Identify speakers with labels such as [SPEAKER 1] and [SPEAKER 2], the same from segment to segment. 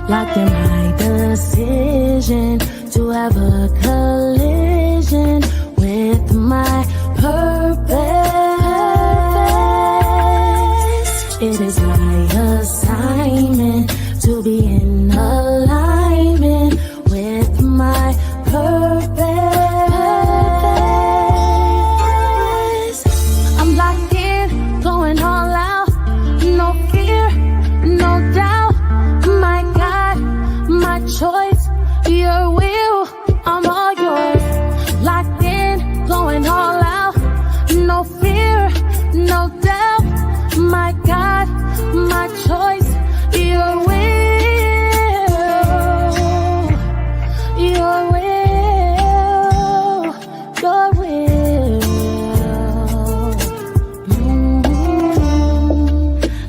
[SPEAKER 1] Locked in my decision to have a collision with my purpose. It is my assignment to be in alignment with my purpose. I'm locked in, going all out, no fear, no doubt. My God, my choice, your will, I'm all yours. Locked in, going all out, no fear, no doubt. My God, my choice, your will, your will, your will.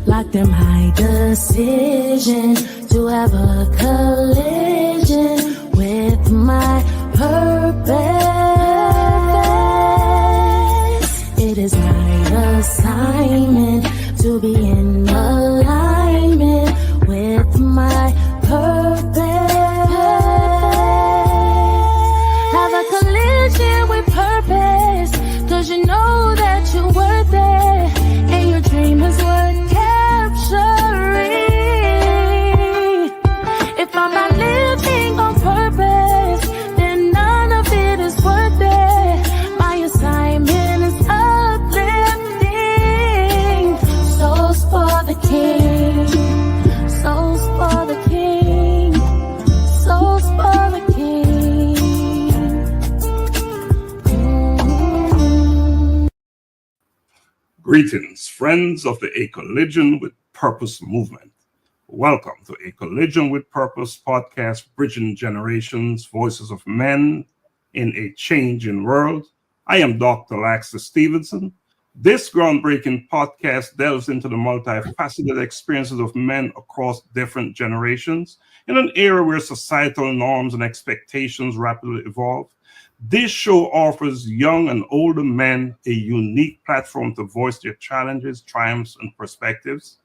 [SPEAKER 1] Locked in my decision to have a collision with my purpose. It is my assignment to be in alignment with my purpose. Have a collision with purpose, 'cause you know that you're worth it, and your dream is worth capturing. If I'm not living on purpose, then none of it is worth it. My assignment is uplifting souls for the King, souls for the King, souls for the King.
[SPEAKER 2] Greetings, friends of the A Collision with Purpose movement. Welcome to A Collision with Purpose podcast, bridging generations, voices of men in a changing world. I am Dr. Laxley Stephenson. This groundbreaking podcast delves into the multifaceted experiences of men across different generations in an era where societal norms and expectations rapidly evolve. This show offers young and older men a unique platform to voice their challenges, triumphs, and perspectives.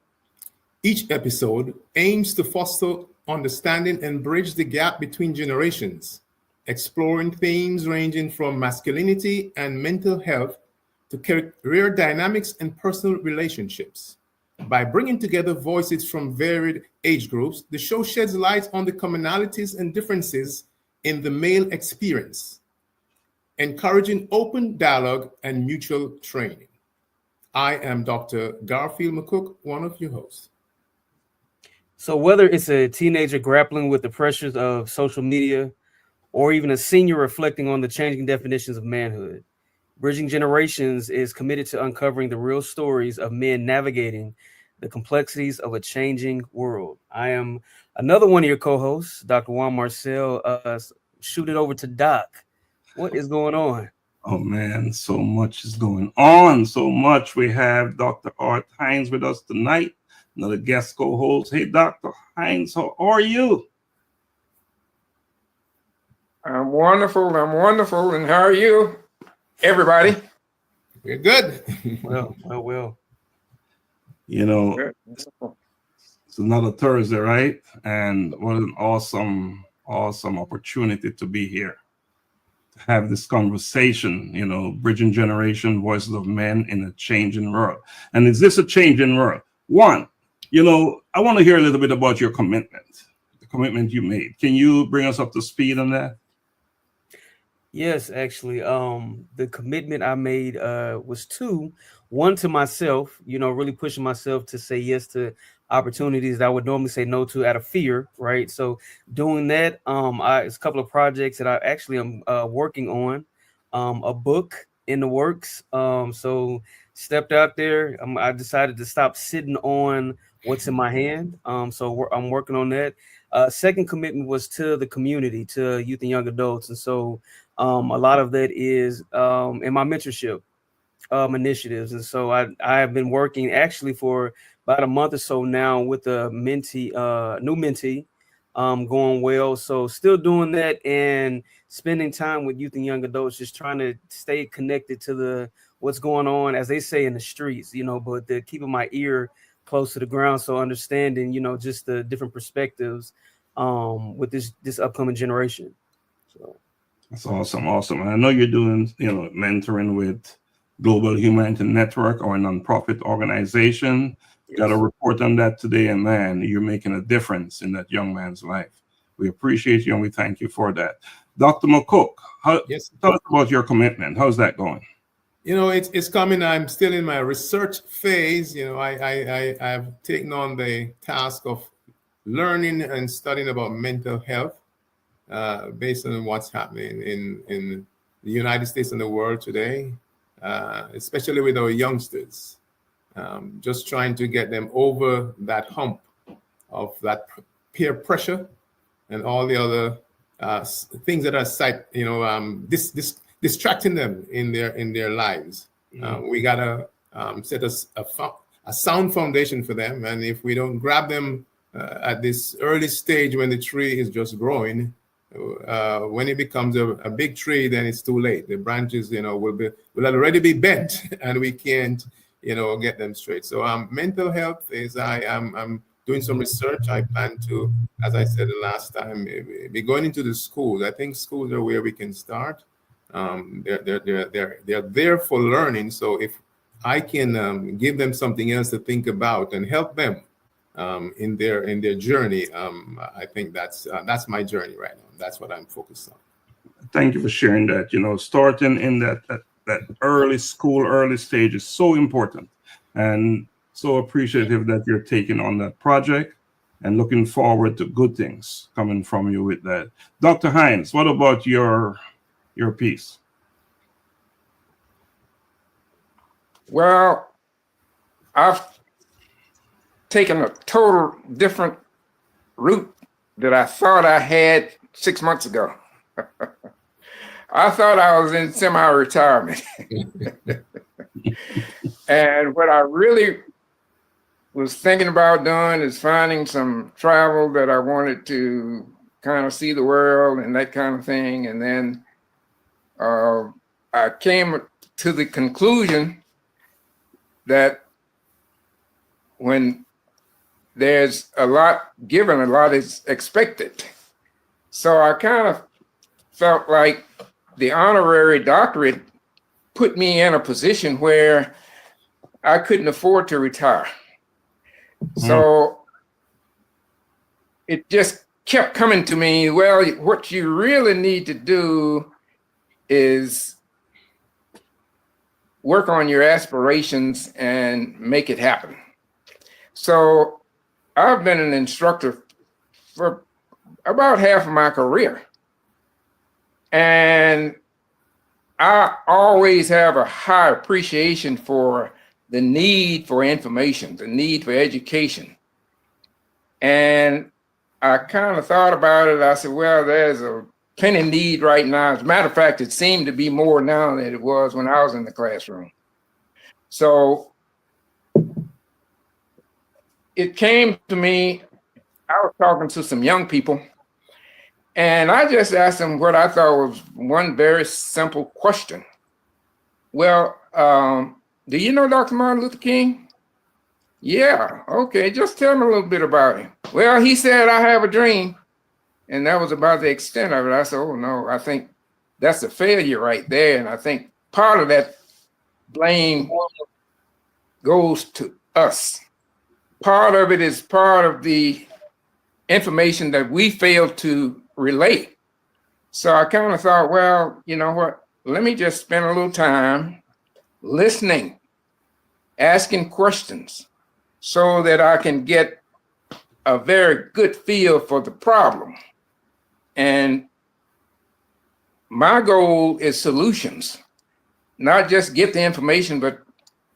[SPEAKER 3] Each episode aims to foster understanding and bridge the gap between generations, exploring themes ranging from masculinity and mental health to career dynamics and personal relationships. By bringing together voices from varied age groups, the show sheds light on the commonalities and differences in the male experience, encouraging open dialogue and mutual training. I am Dr. Garfield McCook, one of your hosts.
[SPEAKER 4] So whether it's a teenager grappling with the pressures of social media or even a senior reflecting on the changing definitions of manhood, Bridging Generations is committed to uncovering the real stories of men navigating the complexities of a changing world. I am another one of your co-hosts, Dr. Juan Marcel. Shoot it over to Doc. What is going on?
[SPEAKER 2] Oh man, so much is going on. So much. We have Dr. Art Hines with us tonight, another guest co-host. Hey, Dr. Hines, how are you?
[SPEAKER 5] I'm wonderful. And how are you, everybody?
[SPEAKER 3] We're good.
[SPEAKER 4] Well.
[SPEAKER 2] You know, it's another Thursday, right? And what an awesome opportunity to be here, to have this conversation, you know, bridging generation, voices of men in a changing world. And is this a changing world? One, you know, I want to hear a little bit about your commitment, the commitment you made. Can you bring us up to speed on that?
[SPEAKER 4] Yes, actually, the commitment I made was two. One, to myself, you know, really pushing myself to say yes to opportunities that I would normally say no to out of fear, right? So doing that, it's a couple of projects that I actually am working on, a book in the works. So stepped out there. I decided to stop sitting on what's in my hand. So I'm working on that. Second commitment was to the community, to youth and young adults. And so a lot of that is in my mentorship initiatives. And so I have been working actually for about a month or so now with a mentee, new mentee, going well. So still doing that and spending time with youth and young adults, just trying to stay connected to what's going on, as they say, in the streets, you know, but keeping my ear close to the ground. So understanding, you know, just the different perspectives with this upcoming generation. So
[SPEAKER 2] that's awesome. And I know you're doing, mentoring with Global Humanity Network, or a nonprofit organization. Got a report on that today, and man, you're making a difference in that young man's life. We appreciate you and we thank you for that. Dr. McCook,
[SPEAKER 3] Yes.
[SPEAKER 2] tell us about your commitment. How's that going?
[SPEAKER 3] It's coming. I'm still in my research phase. I've taken on the task of learning and studying about mental health based on what's happening in the United States and the world today, especially with our youngsters. Just trying to get them over that hump of that peer pressure and all the other things that are distracting them in their lives. We gotta set a sound foundation for them, and if we don't grab them at this early stage when the tree is just growing, when it becomes a big tree, then it's too late. The branches, will already be bent, and we can't, get them straight. So mental health is I'm doing some research. I plan to, as I said the last time, be going into the schools. I think schools are where we can start. They're there for learning. So if I can give them something else to think about and help them in their journey, I think that's my journey right now. That's what I'm focused on.
[SPEAKER 2] Thank you for sharing that. Starting in that early stage is so important, and so appreciative that you're taking on that project and looking forward to good things coming from you with that. Dr. Hines, what about your piece?
[SPEAKER 5] Well, I've taken a total different route that I thought I had 6 months ago. I thought I was in semi-retirement. And what I really was thinking about doing is finding some travel that I wanted to kind of see the world and that kind of thing. And then I came to the conclusion that when there's a lot given, a lot is expected. So I kind of felt like the honorary doctorate put me in a position where I couldn't afford to retire. So it just kept coming to me, well, what you really need to do is work on your aspirations and make it happen. So I've been an instructor for about half of my career. And I always have a high appreciation for the need for information, the need for education. And I kind of thought about it. I said, well, there's a plenty need right now. As a matter of fact, it seemed to be more now than it was when I was in the classroom. So it came to me, I was talking to some young people, and I just asked them what I thought was one very simple question. Well, do you know Dr. Martin Luther King? Yeah, okay, just tell me a little bit about him. Well, he said, I have a dream. And that was about the extent of it. I said, oh no, I think that's a failure right there. And I think part of that blame goes to us. Part of it is part of the information that we failed to relate. So I kind of thought, well, you know what? Let me just spend a little time listening, asking questions so that I can get a very good feel for the problem. And my goal is solutions, not just get the information, but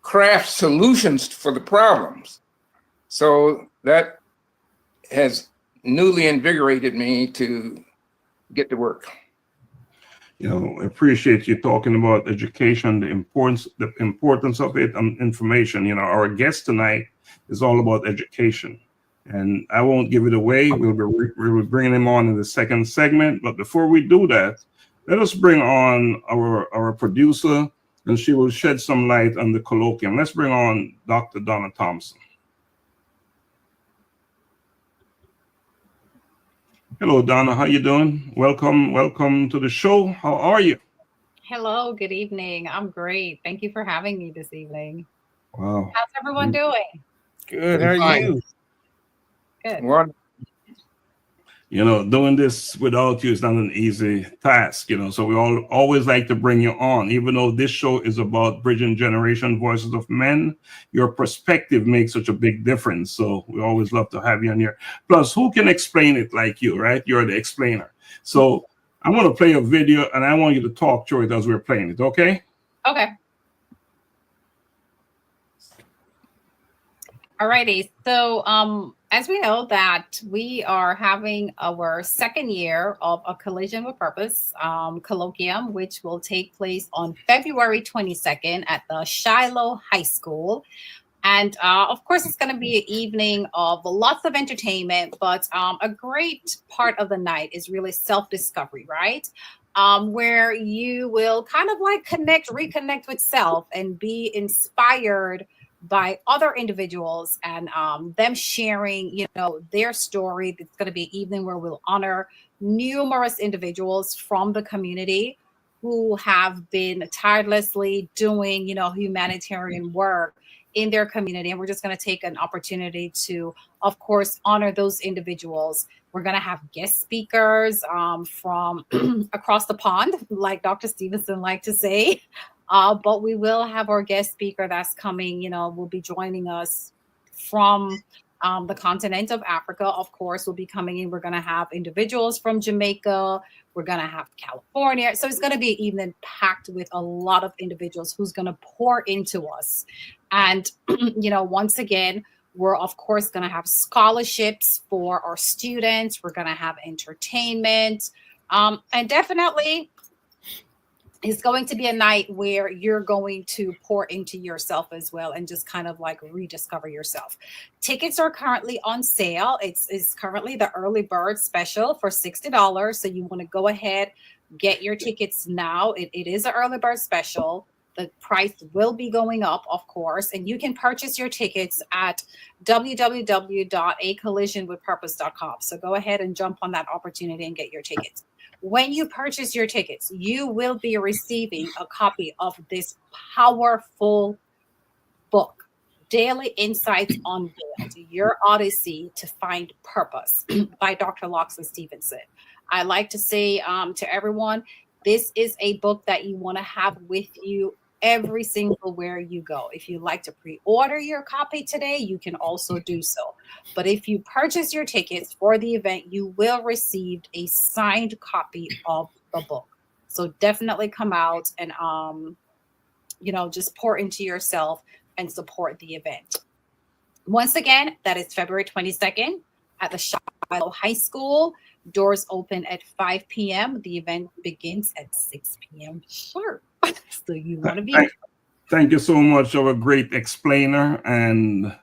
[SPEAKER 5] craft solutions for the problems. So that has newly invigorated me to get to work.
[SPEAKER 2] I appreciate you talking about education, the importance of it, and information. Our guest tonight is all about education, and I won't give it away. We'll be bringing him on in the second segment. But before we do that, let us bring on our producer, and she will shed some light on the colloquium. Let's bring on Dr. Donna Thompson. Hello, Donna. How you doing? Welcome to the show. How are you?
[SPEAKER 6] Hello, good evening. I'm great. Thank you for having me this evening.
[SPEAKER 2] Wow.
[SPEAKER 6] How's everyone doing?
[SPEAKER 4] Good. How are
[SPEAKER 3] Fine.
[SPEAKER 4] you?
[SPEAKER 6] Good.
[SPEAKER 5] One,
[SPEAKER 2] Doing this without you is not an easy task, so we always like to bring you on. Even though this show is about bridging generation voices of men, your perspective makes such a big difference. So we always love to have you on here. Plus, who can explain it like you, right? You're the explainer. So I'm going to play a video and I want you to talk through it as we're playing it, okay?
[SPEAKER 6] Okay. Alrighty. So, as we know that we are having our second year of a Collision with Purpose colloquium, which will take place on February 22nd at the Shiloh High School. And of course, it's going to be an evening of lots of entertainment, but a great part of the night is really self-discovery, right? Where you will kind of like reconnect with self and be inspired by other individuals and them sharing, their story. It's going to be an evening where we'll honor numerous individuals from the community who have been tirelessly doing, humanitarian work in their community. And we're just going to take an opportunity to, of course, honor those individuals. We're going to have guest speakers from across the pond, like Dr. Stephenson liked to say. But we will have our guest speaker that's coming, will be joining us from the continent of Africa. Of course, will be coming in. We're going to have individuals from Jamaica. We're going to have California. So it's going to be an evening packed with a lot of individuals who's going to pour into us. And, once again, we're, of course, going to have scholarships for our students. We're going to have entertainment. And definitely, it's going to be a night where you're going to pour into yourself as well and just kind of like rediscover yourself. Tickets are currently on sale. It's currently the early bird special for $60. So you want to go ahead, get your tickets now. It is an early bird special. The price will be going up, of course, and you can purchase your tickets at www.acollisionwithpurpose.com. So go ahead and jump on that opportunity and get your tickets. When you purchase your tickets, you will be receiving a copy of this powerful book, Daily Insights Unveiled, Your Odyssey to Find Purpose by Dr. Laxley Stephenson. I like to say to everyone, this is a book that you want to have with you every single where you go. If you like to pre-order your copy today, you can also do so. But if you purchase your tickets for the event, you will receive a signed copy of the book. So definitely come out and, just pour into yourself and support the event. Once again, that is February 22nd at the Shiloh High School. Doors open at 5 p.m. The event begins at 6 p.m. sharp. So you want to be.
[SPEAKER 2] Thank you so much. You're a great explainer and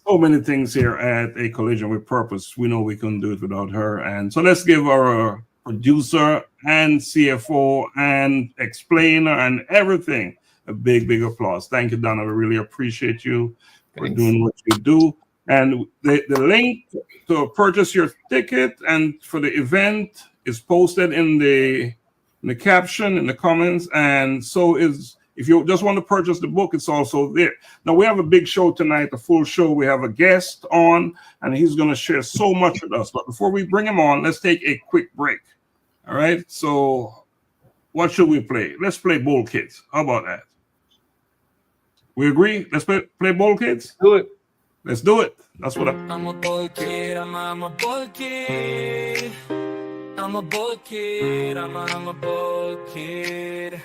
[SPEAKER 2] so many things here at A Collision with Purpose. We know we couldn't do it without her. And so let's give our producer and CFO and explainer and everything a big applause. Thank you, Donna. We really appreciate you for doing what you do. And the link to purchase your ticket and for the event is posted in the caption, in the comments. And so if you just want to purchase the book, it's also there. Now, we have a big show tonight, a full show. We have a guest on, and he's going to share so much with us. But before we bring him on, let's take a quick break. All right? So what should we play? Let's play Bold Kids. How about that? We agree? Let's play Bold Kids?
[SPEAKER 4] Do it.
[SPEAKER 2] Let's do it. That's what
[SPEAKER 7] I'm a bold kid, I'm a bold kid. I'm a bold kid, I'm a bold kid.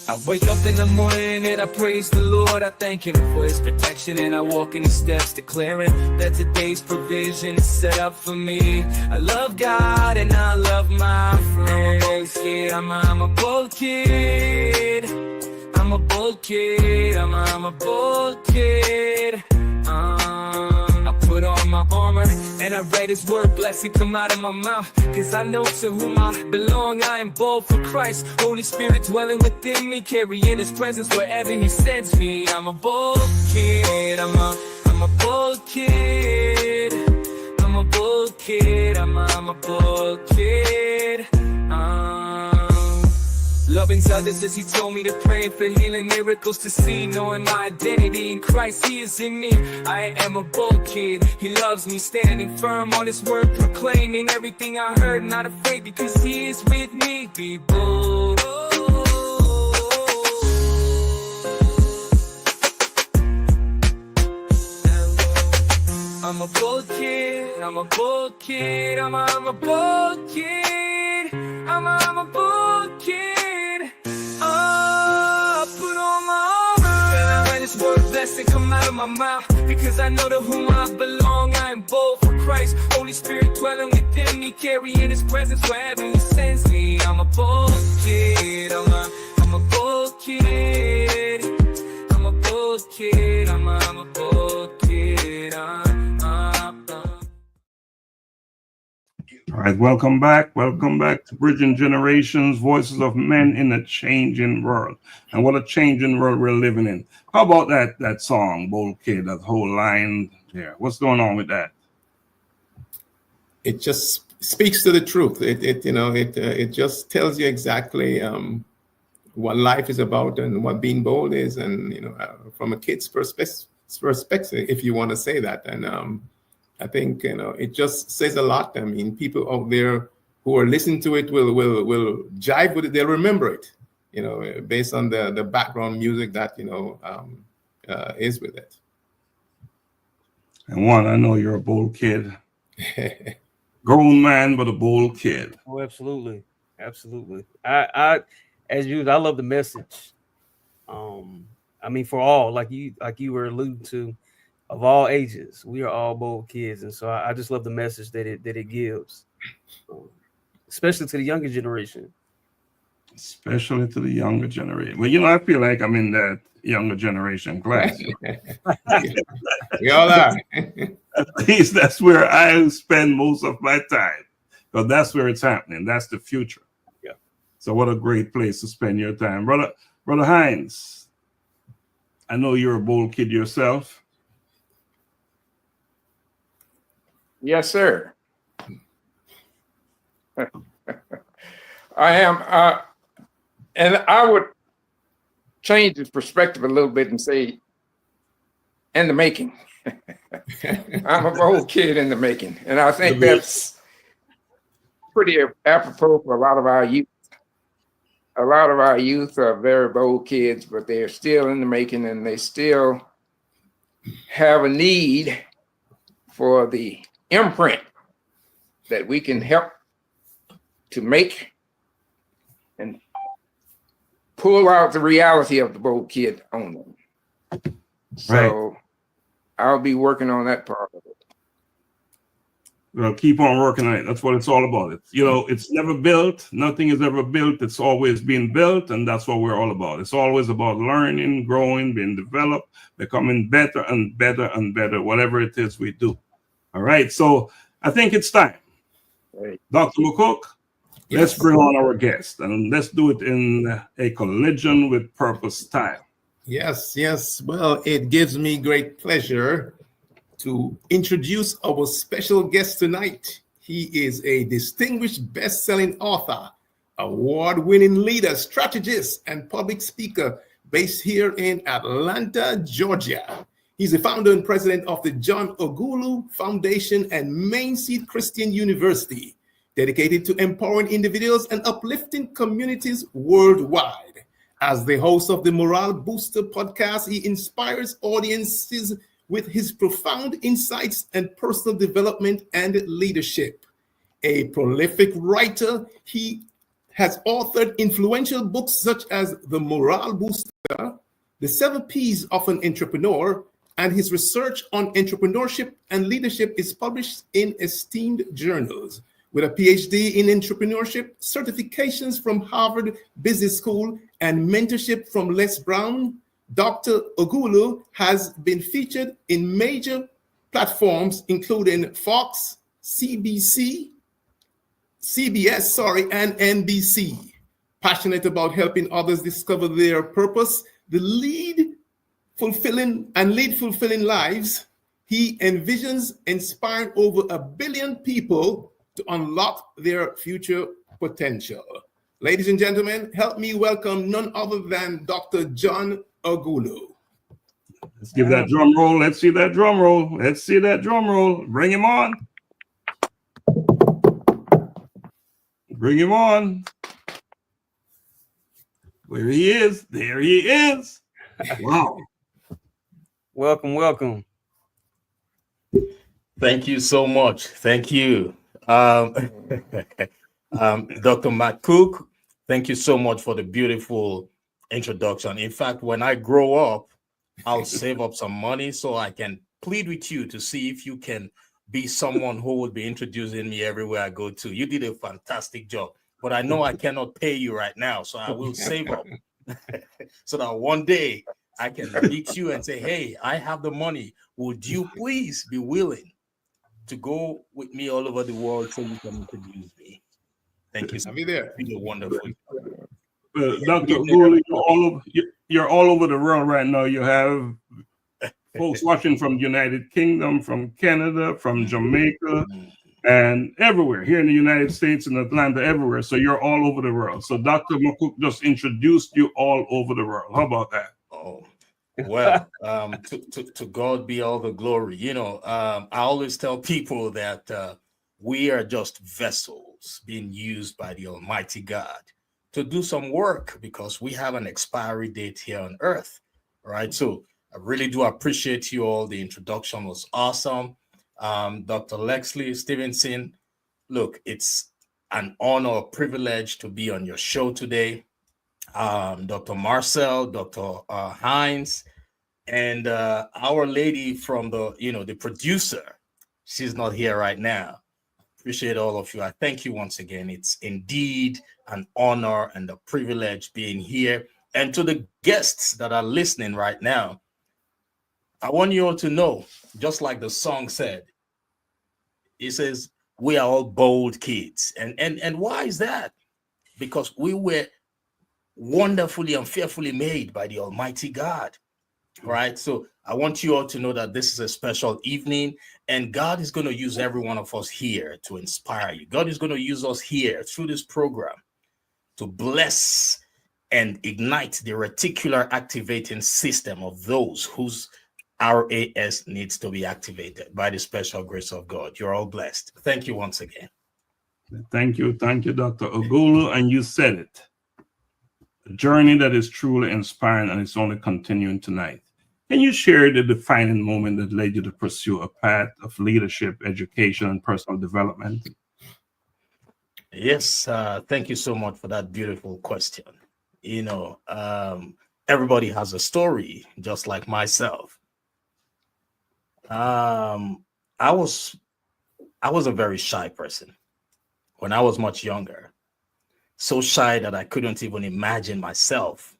[SPEAKER 7] I wake up in the morning and I praise the Lord. I thank Him for His protection and I walk in His steps, declaring that today's provision is set up for me. I love God and I love my friends. I'm a bold kid. I'm a bold kid. I'm a bold kid. I put on my armor and I read His word, blessing come out of my mouth. Cause I know to whom I belong, I am bold for Christ. Holy Spirit dwelling within me, carrying His presence wherever He sends me. I'm a bold kid, I'm a bold kid. I'm I'm a bold kid. I'm a bold kid. Loving others as he told me to pray for healing, miracles to see, knowing my identity in Christ, he is in me. I am a bold kid, he loves me, standing firm on his word, proclaiming everything I heard, not afraid because he is with me. Be bold. I'm a bold kid, I'm a bold kid, I'm a bold kid, I'm a bold kid. Put on my armor, and I let his word blessing come out of my mouth, because I know to whom I belong. I am bold for Christ, Holy Spirit dwelling within me, carrying his presence wherever he sends me. I'm a bold kid, I'm a bold kid, I'm a bold kid, I'm a bold kid.
[SPEAKER 2] All right, welcome back. Welcome back to Bridging Generations, Voices of Men in a Changing World. And what a changing world we're living in. How about that song, Bold Kid, that whole line there? What's going on with that?
[SPEAKER 3] It just speaks to the truth. It just tells you exactly what life is about and what being bold is, and from a kid's perspective, if you want to say that. And I think it just says a lot. I mean, people out there who are listening to it will jive with it. They'll remember it, based on the background music that is with it.
[SPEAKER 2] And Juan, I know you're a bold kid, grown man, but a bold kid.
[SPEAKER 4] Oh, absolutely, absolutely. I love the message. I mean, for all, like you were alluding to. Of all ages, we are all bold kids, and so I just love the message that it gives, especially to the younger generation.
[SPEAKER 2] Especially to the younger generation. Well, I feel like I'm in that younger generation class.
[SPEAKER 3] We all are.
[SPEAKER 2] At least that's where I spend most of my time, because that's where it's happening. That's the future.
[SPEAKER 4] Yeah.
[SPEAKER 2] So what a great place to spend your time, brother Hines. I know you're a bold kid yourself.
[SPEAKER 5] Yes, sir. I am. And I would change the perspective a little bit and say, in the making. I'm a bold kid in the making. And I think that's pretty apropos for a lot of our youth. A lot of our youth are very bold kids, but they're still in the making, and they still have a need for the imprint that we can help to make and pull out the reality of the bold kid on them. So I'll be working on that part of it.
[SPEAKER 2] Well, keep on working on it. That's what it's all about. It's never built. Nothing is ever built. It's always being built, and that's what we're all about. It's always about learning, growing, being developed, becoming better and better and better, whatever it is we do. All right, so I think it's time.
[SPEAKER 5] Right.
[SPEAKER 2] Dr. McCook,
[SPEAKER 3] Yes.
[SPEAKER 2] Let's bring on our guest, and let's do it in a collision with purpose style.
[SPEAKER 3] Yes. Well, it gives me great pleasure to introduce our special guest tonight. He is a distinguished best-selling author, award-winning leader, strategist, and public speaker based here in Atlanta, Georgia. He's the founder and president of the John Ughulu Foundation and Mainseed Christian University, dedicated to empowering individuals and uplifting communities worldwide. As the host of the Morale Booster podcast, he inspires audiences with his profound insights and personal development and leadership. A prolific writer, he has authored influential books such as The Morale Booster, The 7 P's of an Entrepreneur, and his research on entrepreneurship and leadership is published in esteemed journals. With a PhD in entrepreneurship, certifications from Harvard Business School, and mentorship from Les Brown, Dr. Ughulu has been featured in major platforms including Fox, CBS, and NBC. Passionate about helping others discover their purpose, lead fulfilling lives, He envisions inspiring over 1 billion people to unlock their future potential. Ladies and gentlemen, help me welcome none other than Dr. John Ughulu.
[SPEAKER 2] Let's give that drum roll. Let's see that drum roll. Let's see that drum roll. Bring him on. Bring him on. Where he is. There he is. Wow.
[SPEAKER 4] Welcome, welcome.
[SPEAKER 8] Thank you so much. Thank you. Dr. McCook, thank you so much for the beautiful introduction. In fact, when I grow up, I'll save up some money so I can plead with you to see if you can be someone who will be introducing me everywhere I go to. You did a fantastic job, but I know I cannot pay you right now, so I will save up so that one day I can reach you and say, hey, I have the money. Would you please be willing to go with me all over the world so you can introduce me? Thank you.
[SPEAKER 3] I'll be there.
[SPEAKER 8] You're wonderful.
[SPEAKER 2] Dr. Ughulu, you're all over the world right now. You have folks watching from the United Kingdom, from Canada, from Jamaica, and everywhere here in the United States and Atlanta, everywhere. So you're all over the world. So Dr. McCook just introduced you all over the world. How about that?
[SPEAKER 8] Oh, well, to God be all the glory. You know, I always tell people that we are just vessels being used by the Almighty God to do some work because we have an expiry date here on earth, right? So I really do appreciate you all. The introduction was awesome. Dr. Laxley, Stephenson, look, it's an honor, a privilege to be on your show today. Dr. Marcel, Dr. Hines, and our lady from the producer. She's not here right now. Appreciate all of you. I thank you once again. It's indeed an honor and a privilege being here. And to the guests that are listening right now, I want you all to know, just like the song said, it says, we are all bold kids. And why is that? Because we were wonderfully and fearfully made by the Almighty God, right? So I want you all to know that this is a special evening, and God is going to use every one of us here to inspire you. God is going to use us here through this program to bless and ignite the reticular activating system of those whose RAS needs to be activated by the special grace of God. You're all blessed. Thank you once again.
[SPEAKER 2] Thank you, Dr. Ughulu. And you said it. A journey that is truly inspiring, and it's only continuing tonight. Can you share the defining moment that led you to pursue a path of leadership, education, and personal development?
[SPEAKER 8] Yes, thank you so much for that beautiful question. You know, everybody has a story, just like myself. I was a very shy person when I was much younger. So shy that I couldn't even imagine myself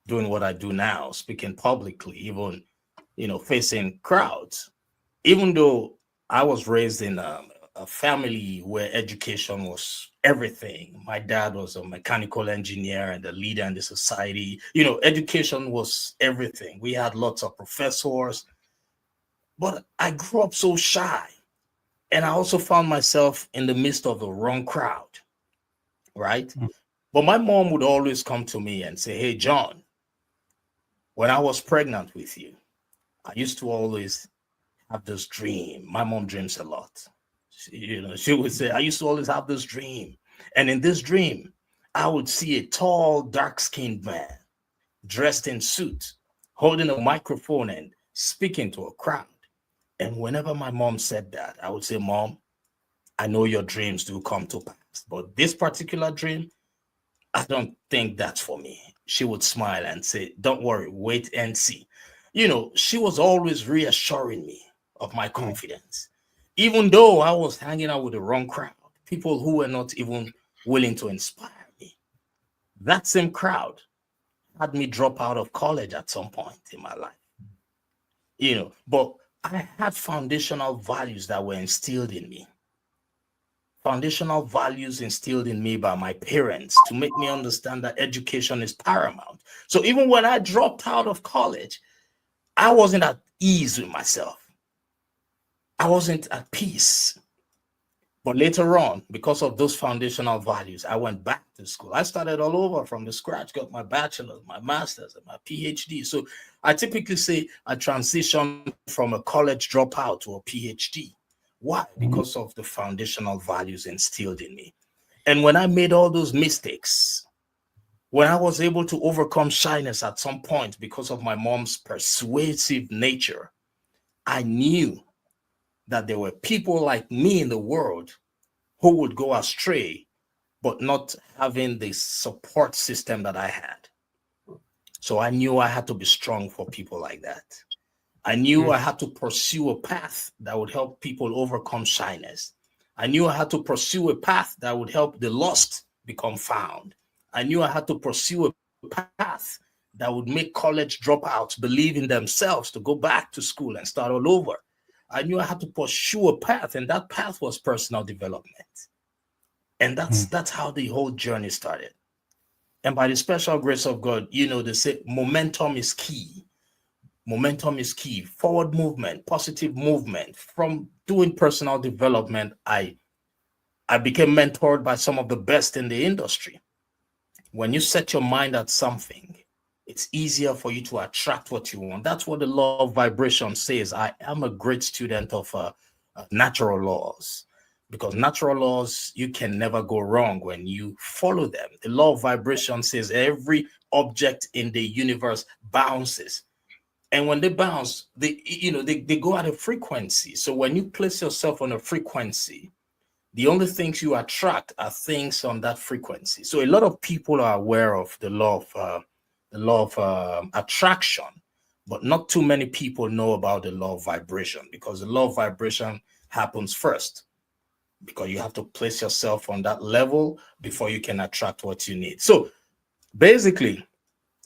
[SPEAKER 8] doing what I do now, speaking publicly, even, facing crowds. Even though I was raised in a family where education was everything. My dad was a mechanical engineer and a leader in the society. Education was everything. We had lots of professors, but I grew up so shy. And I also found myself in the midst of the wrong crowd. Right? Mm. But my mom would always come to me and say, hey, John, when I was pregnant with you, I used to always have this dream. My mom dreams a lot. She would say, I used to always have this dream. And in this dream, I would see a tall, dark-skinned man dressed in suit, holding a microphone and speaking to a crowd. And whenever my mom said that, I would say, Mom, I know your dreams do come to pass. But this particular dream, I don't think that's for me. She would smile and say, don't worry, wait and see. She was always reassuring me of my confidence. Even though I was hanging out with the wrong crowd, people who were not even willing to inspire me. That same crowd had me drop out of college at some point in my life. But I had foundational values that were instilled in me. Foundational values instilled in me by my parents to make me understand that education is paramount. So even when I dropped out of college, I wasn't at ease with myself. I wasn't at peace. But later on, because of those foundational values, I went back to school. I started all over from the scratch, got my bachelor's, my master's, and my PhD. So I typically say I transitioned from a college dropout to a PhD. Why? Because of the foundational values instilled in me. And when I made all those mistakes, when I was able to overcome shyness at some point because of my mom's persuasive nature, I knew that there were people like me in the world who would go astray, but not having the support system that I had. So I knew I had to be strong for people like that. I knew I had to pursue a path that would help people overcome shyness. I knew I had to pursue a path that would help the lost become found. I knew I had to pursue a path that would make college dropouts believe in themselves to go back to school and start all over. I knew I had to pursue a path, and that path was personal development. And that's how the whole journey started. And by the special grace of God, you know, they say momentum is key. Momentum is key. Forward movement, positive movement. From doing personal development, I became mentored by some of the best in the industry. When you set your mind at something, it's easier for you to attract what you want. That's what the law of vibration says. I am a great student of natural laws, because natural laws, you can never go wrong when you follow them. The law of vibration says every object in the universe bounces. And when they bounce, they go at a frequency. So when you place yourself on a frequency, the only things you attract are things on that frequency. So a lot of people are aware of the law of attraction, but not too many people know about the law of vibration, because the law of vibration happens first, because you have to place yourself on that level before you can attract what you need. So basically,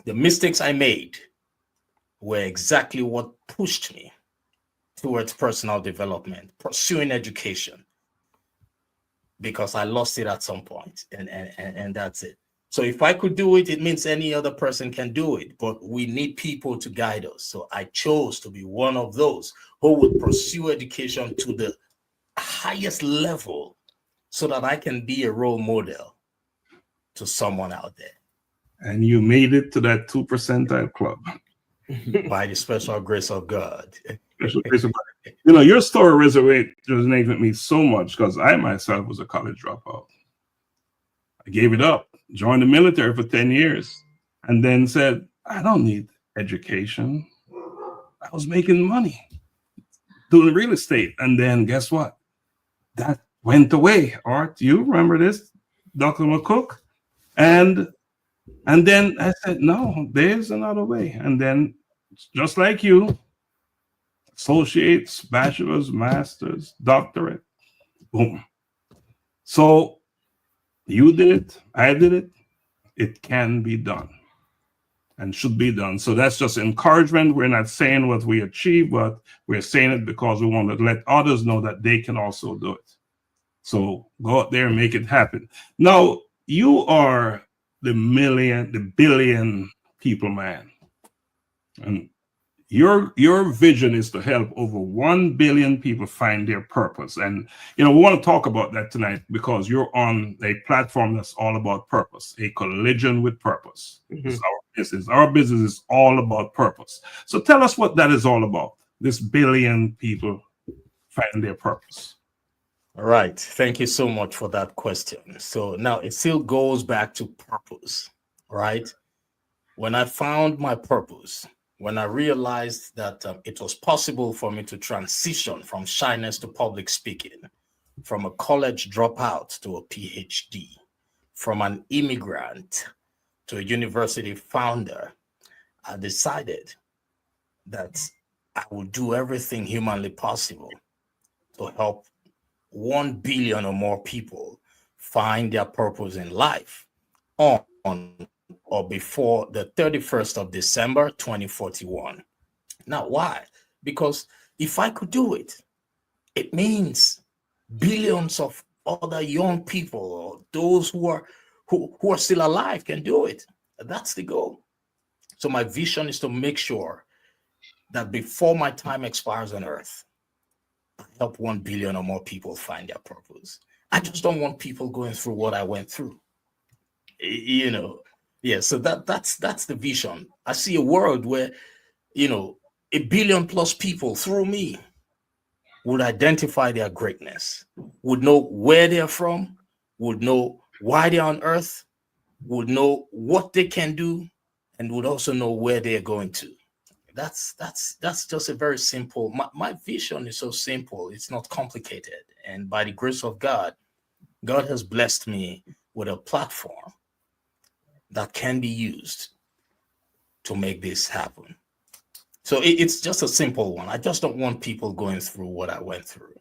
[SPEAKER 8] the mistakes I made were exactly what pushed me towards personal development, pursuing education, because I lost it at some point, and that's it. So if I could do it, it means any other person can do it, but we need people to guide us. So I chose to be one of those who would pursue education to the highest level so that I can be a role model to someone out there.
[SPEAKER 2] And you made it to that 2% club.
[SPEAKER 8] By the special grace of God.
[SPEAKER 2] Special grace of God. You know, your story resonated with me so much, because I myself was a college dropout. I gave it up, joined the military for 10 years, and then said, I don't need education. I was making money doing real estate. And then guess what? That went away. Art, you remember this, Dr. McCook? And then I said, no, there's another way. And then, just like you, associates, bachelor's, master's, doctorate, boom. So you did it, I did it. It can be done and should be done. So that's just encouragement. We're not saying what we achieve, but we're saying it because we want to let others know that they can also do it. So go out there and make it happen. Now, you are the billion people man. And your vision is to help over 1 billion people find their purpose. And, you know, we want to talk about that tonight because you're on a platform that's all about purpose, a collision with purpose. Mm-hmm. It's our business. Our business is all about purpose. So tell us what that is all about. This billion people find their purpose.
[SPEAKER 8] All right. Thank you so much for that question. So now it still goes back to purpose, right? When I found my purpose, when I realized that it was possible for me to transition from shyness to public speaking, from a college dropout to a PhD, from an immigrant to a university founder, I decided that I would do everything humanly possible to help 1 billion or more people find their purpose in life on or before the 31st of December, 2041. Now, why? Because if I could do it, it means billions of other young people, or those who are still alive, can do it. That's the goal. So my vision is to make sure that before my time expires on earth, help 1 billion or more people find their purpose. I just don't want people going through what I went through. You know, yeah. So that's the vision. I see a world where, 1 billion plus people through me would identify their greatness, would know where they're from, would know why they're on earth, would know what they can do, and would also know where they're going to. That's just a very simple. My vision is so simple. It's not complicated. And by the grace of God, God has blessed me with a platform that can be used to make this happen. So it's just a simple one. I just don't want people going through what I went through.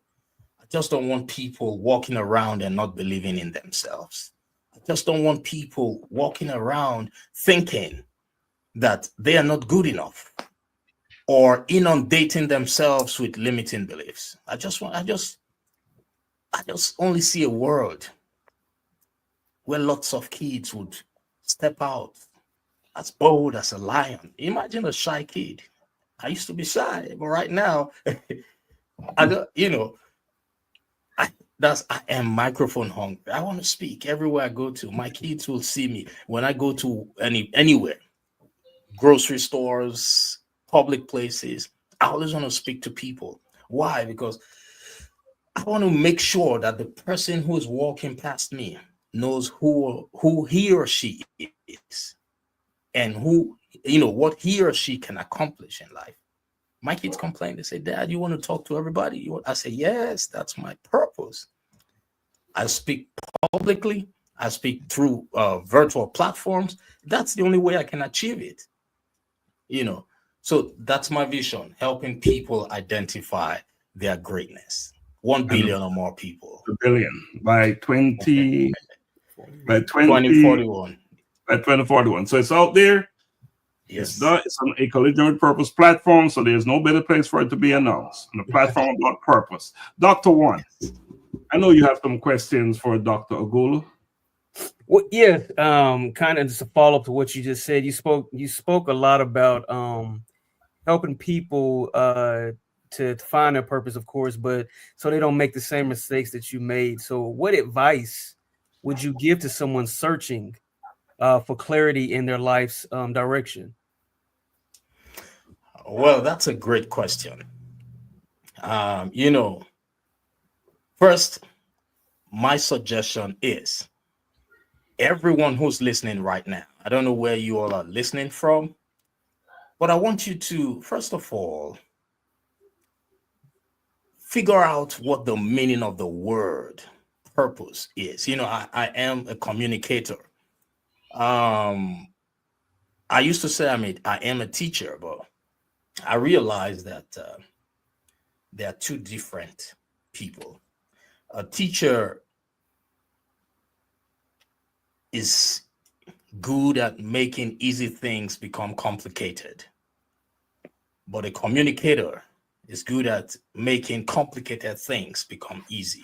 [SPEAKER 8] I just don't want people walking around and not believing in themselves. I just don't want people walking around thinking that they are not good enough or inundating themselves with limiting beliefs. I just only see a world where lots of kids would step out as bold as a lion. Imagine a shy kid. I used to be shy, but right now, I am microphone hungry. I want to speak everywhere I go to. My kids will see me when I go to anywhere, grocery stores, public places. I always want to speak to people. Why? Because I want to make sure that the person who is walking past me knows who he or she is and what he or she can accomplish in life. My kids complain. They say, "Dad, you want to talk to everybody?" I say, "Yes, that's my purpose." I speak publicly. I speak through virtual platforms. That's the only way I can achieve it. So that's my vision, helping people identify their greatness. 1 billion or more people.
[SPEAKER 2] 1 billion by
[SPEAKER 8] 2041.
[SPEAKER 2] By 2041. So it's out there.
[SPEAKER 8] Yes.
[SPEAKER 2] It's on a Collision with Purpose platform, so there's no better place for it to be announced. On the platform about purpose. Dr. Juan, I know you have some questions for Dr. Ughulu.
[SPEAKER 4] Well, yeah, kind of just a follow up to what you just said. You spoke a lot about helping people to find their purpose, of course, but so they don't make the same mistakes that you made. So what advice would you give to someone searching for clarity in their life's direction?
[SPEAKER 8] Well, that's a great question. First, my suggestion is everyone who's listening right now, I don't know where you all are listening from, but I want you to, first of all, figure out what the meaning of the word purpose is. I am a communicator. I used to say I am a teacher, but I realized that there are two different people. A teacher is good at making easy things become complicated, but a communicator is good at making complicated things become easy.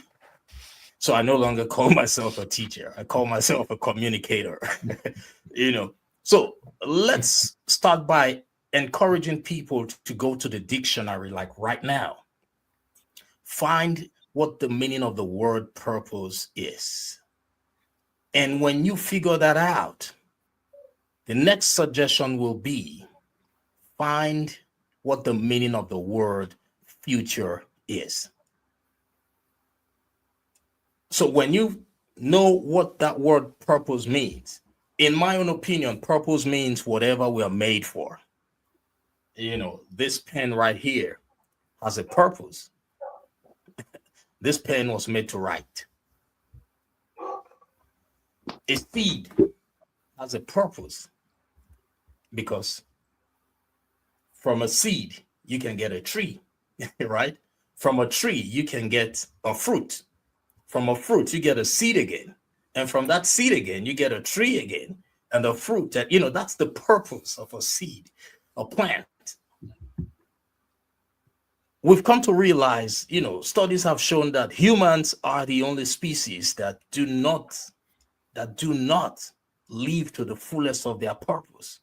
[SPEAKER 8] So I no longer call myself a teacher. I call myself a communicator. So let's start by encouraging people to go to the dictionary, like right now. Find what the meaning of the word purpose is. And when you figure that out, the next suggestion will be find what the meaning of the word future is. So when you know what that word purpose means, in my own opinion, purpose means whatever we are made for. This pen right here has a purpose. This pen was made to write. A seed has a purpose because from a seed, you can get a tree, right? From a tree, you can get a fruit. From a fruit, you get a seed again. And from that seed again, you get a tree again. And a fruit that, that's the purpose of a seed, a plant. We've come to realize, studies have shown that humans are the only species that do not live to the fullest of their purpose.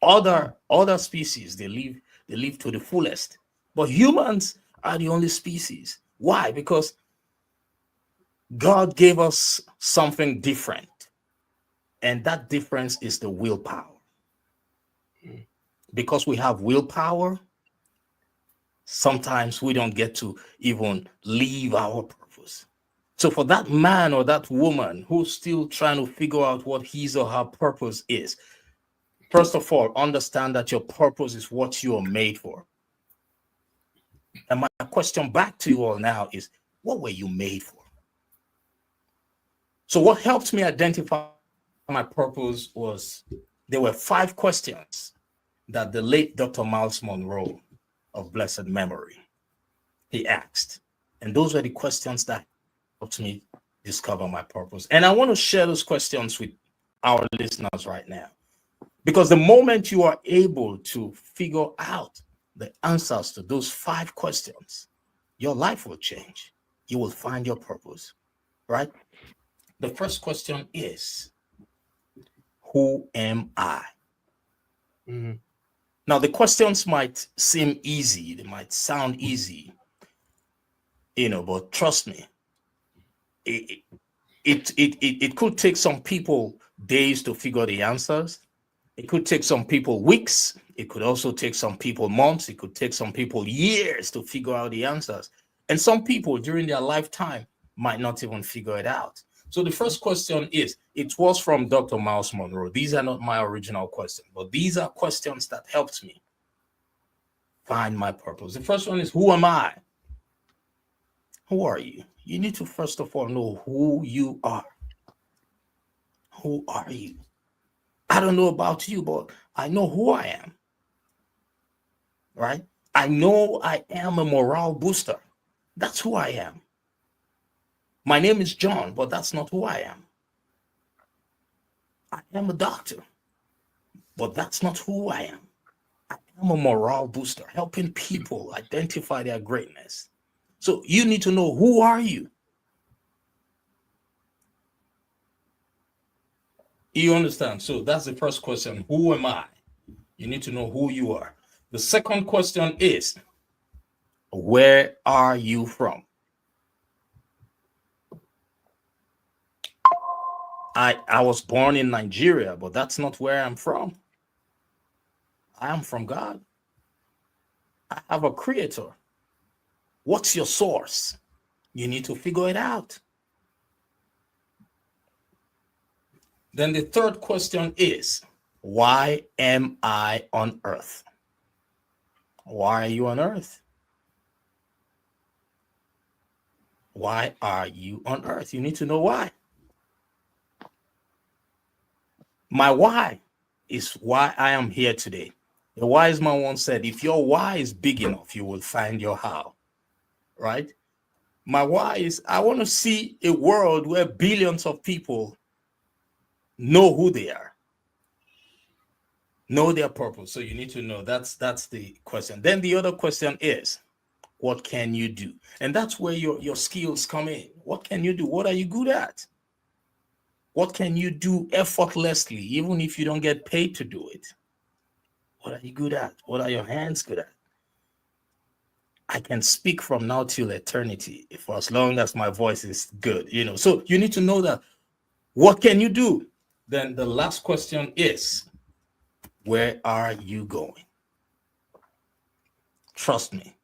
[SPEAKER 8] Other species, they live to the fullest. But humans are the only species. Why? Because God gave us something different, and that difference is the willpower. Because we have willpower, sometimes we don't get to even leave our purpose. So for that man or that woman who's still trying to figure out what his or her purpose is, first of all, understand that your purpose is what you are made for. And my question back to you all now is, what were you made for? So what helped me identify my purpose was, there were 5 questions that the late Dr. Miles Monroe of blessed memory, he asked. And those were the questions that helped me discover my purpose. And I want to share those questions with our listeners right now. Because the moment you are able to figure out the answers to those 5 questions, your life will change. You will find your purpose, right? The first question is, who am I?
[SPEAKER 4] Mm-hmm.
[SPEAKER 8] Now, the questions might seem easy. They might sound easy, but trust me, it could take some people days to figure the answers. It could take some people weeks. It could also take some people months. It could take some people years to figure out the answers. And some people during their lifetime might not even figure it out. So the first question is, it was from Dr. Miles Monroe. These are not my original questions, but these are questions that helped me find my purpose. The first one is, who am I? Who are you? You need to first of all know who you are. Who are you? I don't know about you, but I know who I am, right? I know I am a morale booster. That's who I am. My name is John, but that's not who I am. I am a doctor, but that's not who I am. I am a morale booster, helping people identify their greatness. So you need to know, who are you? You understand? So that's the first question. Who am I? You need to know who you are. The second question is, where are you from? I was born in Nigeria, but that's not where I'm from. I am from God. I have a creator. What's your source? You need to figure it out. Then the third question is, why am I on earth? Why are you on earth? Why are you on earth? You need to know why. My why is why I am here today. The wise man once said, if your why is big enough, you will find your how, right? My why is, I want to see a world where billions of people know who they are, know their purpose. So you need to know, that's the question. Then the other question is, what can you do? And that's where your skills come in. What can you do? What are you good at? What can you do effortlessly, even if you don't get paid to do it? What are you good at? What are your hands good at? I can speak from now till eternity for as long as my voice is good, So you need to know that. What can you do? Then the last question is, where are you going? Trust me,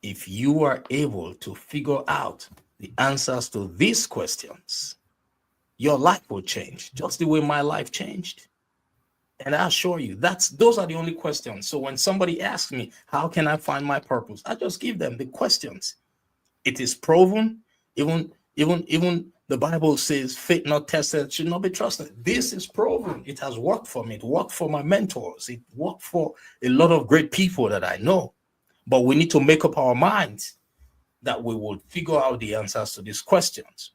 [SPEAKER 8] if you are able to figure out the answers to these questions, your life will change, just the way my life changed. And I assure you, those are the only questions. So when somebody asks me, how can I find my purpose? I just give them the questions. It is proven. Even the Bible says, faith not tested should not be trusted. This is proven. It has worked for me. It worked for my mentors. It worked for a lot of great people that I know. But we need to make up our minds that we will figure out the answers to these questions.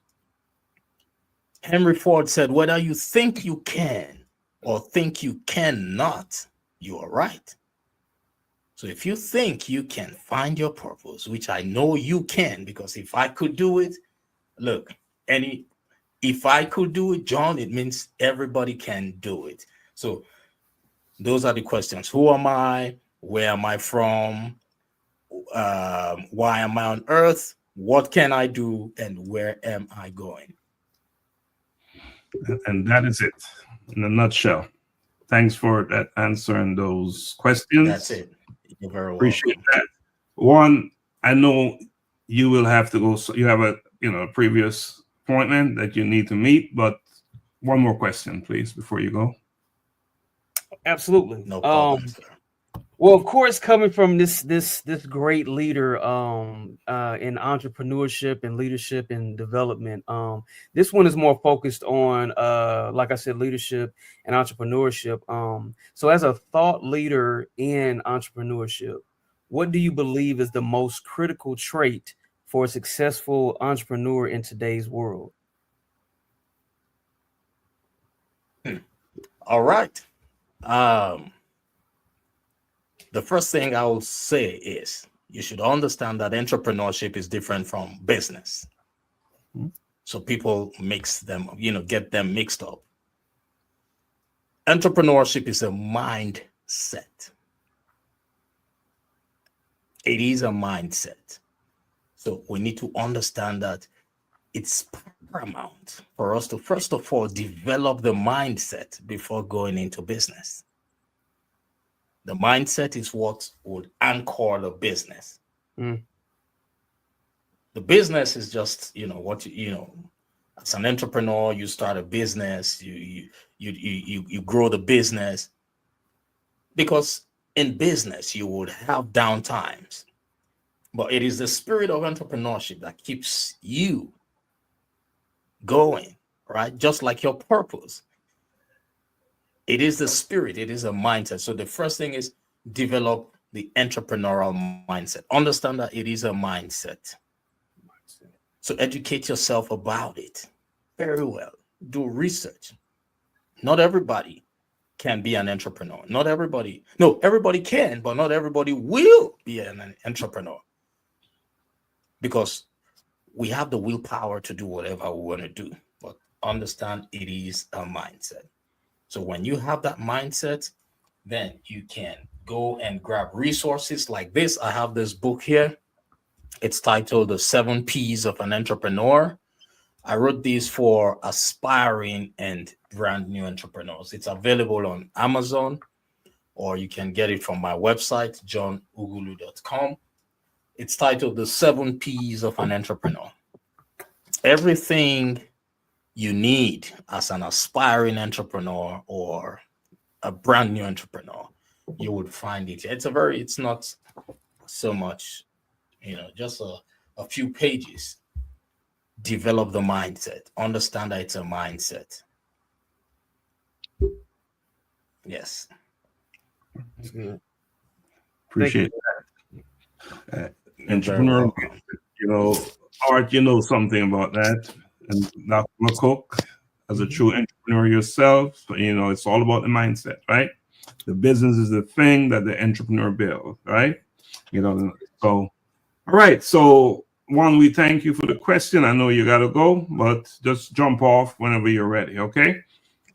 [SPEAKER 8] Henry Ford said, whether you think you can or think you cannot, you are right. So if you think you can find your purpose, which I know you can, because if I could do it, look, if I could do it, John, it means everybody can do it. So those are the questions. Who am I? Where am I from? why am I on earth? What can I do? And where am I going?
[SPEAKER 2] And that is it in a nutshell. Thanks for that answer and those questions.
[SPEAKER 8] That's it. You're very welcome.
[SPEAKER 2] Appreciate that. Juan, I know you will have to go. So you have a previous appointment that you need to meet, but one more question, please, before you go.
[SPEAKER 4] Absolutely.
[SPEAKER 8] No problem, sir.
[SPEAKER 4] Well, of course, coming from this great leader in entrepreneurship and leadership and development, this one is more focused on, like I said, leadership and entrepreneurship. So, as a thought leader in entrepreneurship, what do you believe is the most critical trait for a successful entrepreneur in today's world?
[SPEAKER 8] All right. The first thing I will say is you should understand that entrepreneurship is different from business. So people mix them, get them mixed up. Entrepreneurship is a mindset. It is a mindset. So we need to understand that it's paramount for us to, first of all, develop the mindset before going into business. The mindset is what would anchor the business. The business is just, as an entrepreneur, you start a business, you grow the business, because in business you would have down times, but it is the spirit of entrepreneurship that keeps you going, right? Just like your purpose. It is the spirit, it is a mindset. So the first thing is develop the entrepreneurial mindset. Understand that it is a mindset. So educate yourself about it very well. Do research. Not everybody can be an entrepreneur. Everybody can, but not everybody will be an entrepreneur. Because we have the willpower to do whatever we want to do. But understand it is a mindset. So when you have that mindset, then you can go and grab resources like this. I have this book here. It's titled The 7 P's of an Entrepreneur. I wrote this for aspiring and brand new entrepreneurs. It's available on Amazon, or you can get it from my website, johnughulu.com. It's titled The 7 P's of an Entrepreneur. Everything you need as an aspiring entrepreneur or a brand new entrepreneur, you would find it. It's not so much, just a few pages. Develop the mindset. Understand that it's a mindset. Yes.
[SPEAKER 2] Appreciate that. Entrepreneur, Art, something about that. And Dr. McCook, as a true entrepreneur yourself, it's all about the mindset, right? The business is the thing that the entrepreneur builds, right? So, all right. So, Juan, we thank you for the question. I know you got to go, but just jump off whenever you're ready, okay?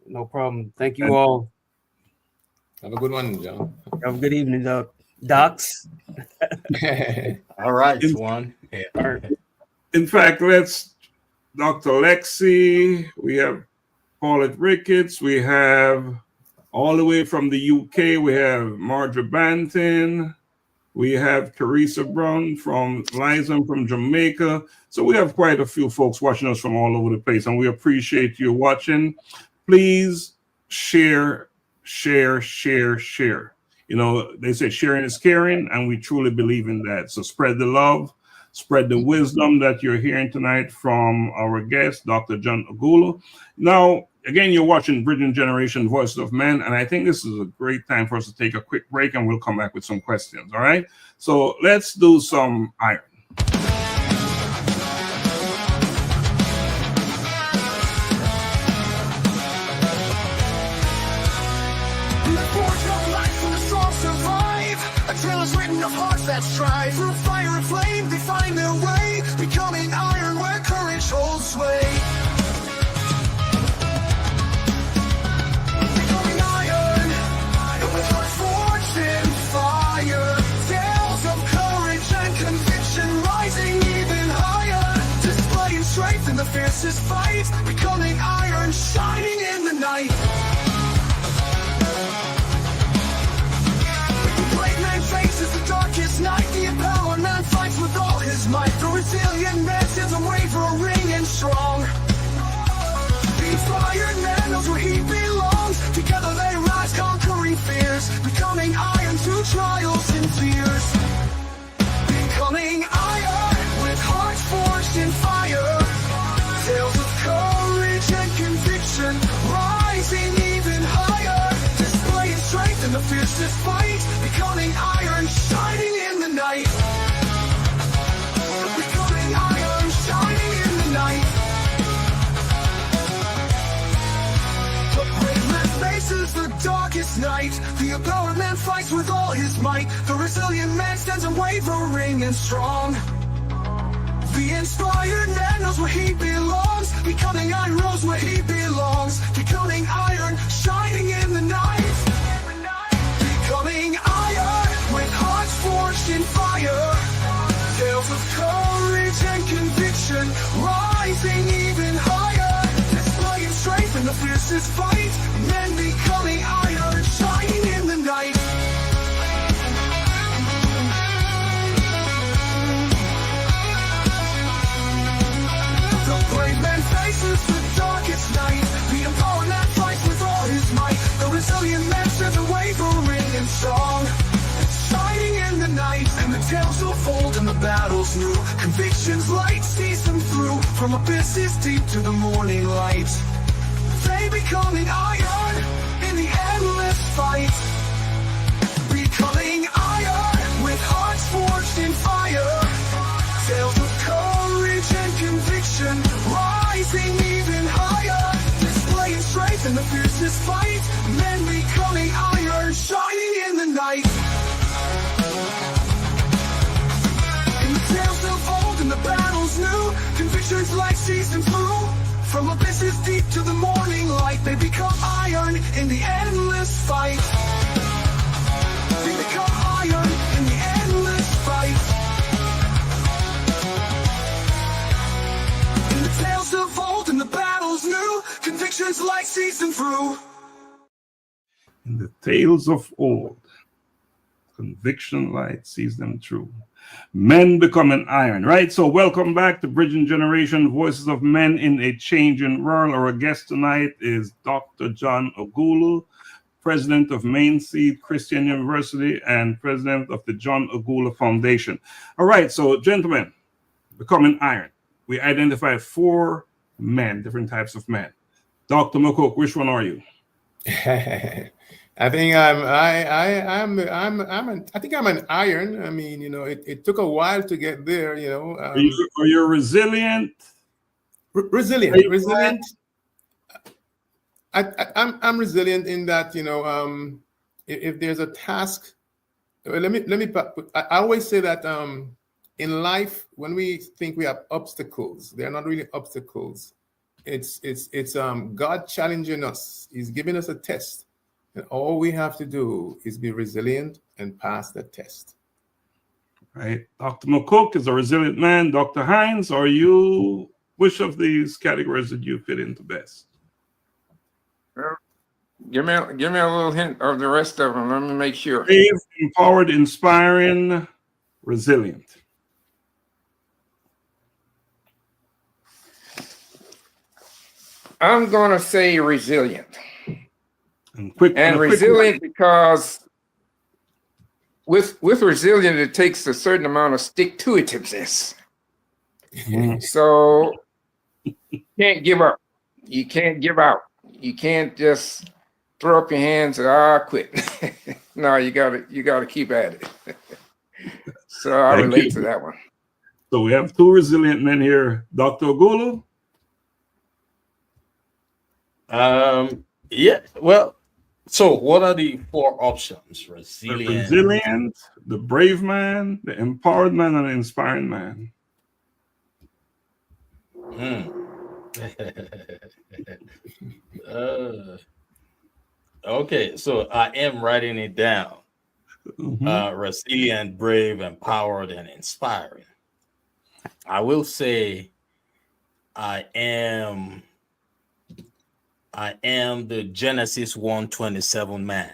[SPEAKER 4] No problem. Thank you all.
[SPEAKER 3] Have a good one, John.
[SPEAKER 4] Have a good evening, Docs.
[SPEAKER 8] All right, Juan. Yeah.
[SPEAKER 4] All right.
[SPEAKER 2] In fact, Dr. Lexi, we have Paulette Ricketts, we have all the way from the UK, we have Marjorie Banton, we have Teresa Brown from Liza from Jamaica. So we have quite a few folks watching us from all over the place, and we appreciate you watching. Please share. They say sharing is caring, and we truly believe in that. So spread the love. Spread the wisdom that you're hearing tonight from our guest, Dr. John Ughulu. Now, again, you're watching Bridging Generation Voices of Men, and I think this is a great time for us to take a quick break, and we'll come back with some questions, all right? So let's do some iron.
[SPEAKER 7] Of hearts that strive through fire and flame, they find their way, becoming iron where courage holds sway. Becoming iron, with hearts forged in fire, tales of courage and the fiercest fight, becoming iron, shining in the night. The brave man faces the darkest night. The empowered man fights with all his might. The resilient man stands unwavering and strong. The inspired man knows where he belongs. Together they rise, conquering fears, becoming iron through trials and fears. Becoming iron with hearts forged in fire. Tales of courage and conviction, rising even higher. Displaying strength in the fiercest fight, becoming iron, shining in the night. Becoming iron, shining in the night. The brave man faces the darkest night. The empowered man fights with all his might. The resilient man stands unwavering and strong. The inspired man knows where he belongs. Becoming iron knows where he belongs. Becoming iron, shining in the night. Becoming iron with hearts forged in fire. Tales of courage and conviction, rising even higher. Displaying strength in the fiercest fight. Men becoming iron, shining in the night. The brave man faces the darkest night. The empowered man fights with all his might. The resilient man stands unwavering and strong, shining in the night. And the tales unfold and the battle's new. Convictions light sees them through. From abysses deep to the morning light. They becoming iron in the endless fight. Becoming iron with hearts forged in fire. Tales of courage and conviction, rising even higher. Displaying strength in the fiercest fight. Men becoming iron, shining in the night. And the tales of old and the battles new. Convictions like sees them through. From abysses deep to the morning light. They become iron in the endless fight. They become iron in the endless fight. Tales of old and the battles new. Convictions like sees them through.
[SPEAKER 2] In the tales of old, conviction light sees them through. Men becoming iron, right? So welcome back to Bridging Generation, Voices of Men in a Changing World. Our guest tonight is Dr. John Ughulu, president of Mainseed Christian University and president of the John Ughulu Foundation. All right, so gentlemen, becoming iron. We identified 4 men, different types of men. Dr. McCook, which one are you?
[SPEAKER 3] I think I'm an iron. I mean, you know, it took a while to get there. You know,
[SPEAKER 2] are you resilient?
[SPEAKER 3] Resilient. I'm resilient in that, you know, if there's a task, I always say that in life, when we think we have obstacles, they're not really obstacles. It's God challenging us. He's giving us a test. And all we have to do is be resilient and pass the test.
[SPEAKER 2] Right. Dr. McCook is a resilient man. Dr. Hines, are you, which of these categories did you fit into best?
[SPEAKER 5] Give me a little hint of the rest of them. Let me make sure.
[SPEAKER 2] Brave, empowered, inspiring, resilient.
[SPEAKER 5] I'm going to say resilient.
[SPEAKER 2] And
[SPEAKER 5] resilient because with resilient, it takes a certain amount of stick-to-itiveness. So you can't give up. You can't give out. You can't just throw up your hands and quit. No, you gotta keep at it. So I relate to that one.
[SPEAKER 2] So we have 2 resilient men here. Dr. Ughulu?
[SPEAKER 8] Yeah, well, so what are the 4 options? Resilient,
[SPEAKER 2] the resilient, the brave man, the empowered man, and the inspiring man.
[SPEAKER 8] Okay, so I am writing it down. Resilient, brave, empowered, and inspiring. I will say I am the Genesis 1:27 man.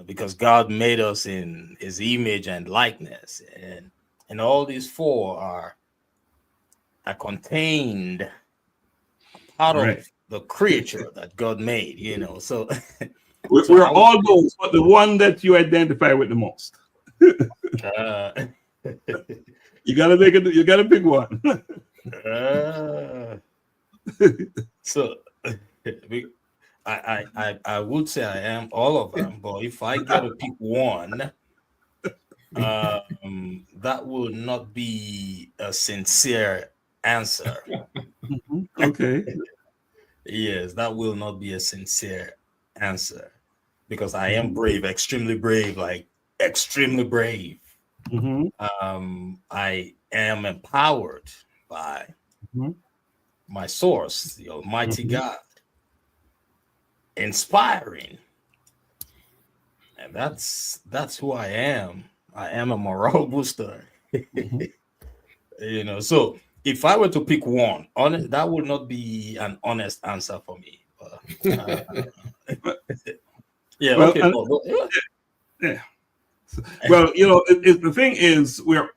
[SPEAKER 8] Because God made us in his image and likeness, and all these four are contained part
[SPEAKER 2] Right.
[SPEAKER 8] of the creature that God made, so
[SPEAKER 2] We're all those, but the one that you identify with the most.
[SPEAKER 8] uh,
[SPEAKER 2] You gotta make it. You gotta pick one.
[SPEAKER 8] so I would say I am all of them, but if I get to pick one, that will not be a sincere answer.
[SPEAKER 2] Okay.
[SPEAKER 8] Yes, that will not be a sincere answer, because I am brave, extremely brave, like extremely brave. I am empowered by my source, the Almighty God, inspiring, and that's who I am. I am a moral booster. So if I were to pick one, that would not be an honest answer for me. Yeah.
[SPEAKER 2] Well,
[SPEAKER 8] Okay.
[SPEAKER 2] yeah. Well, the thing is, we're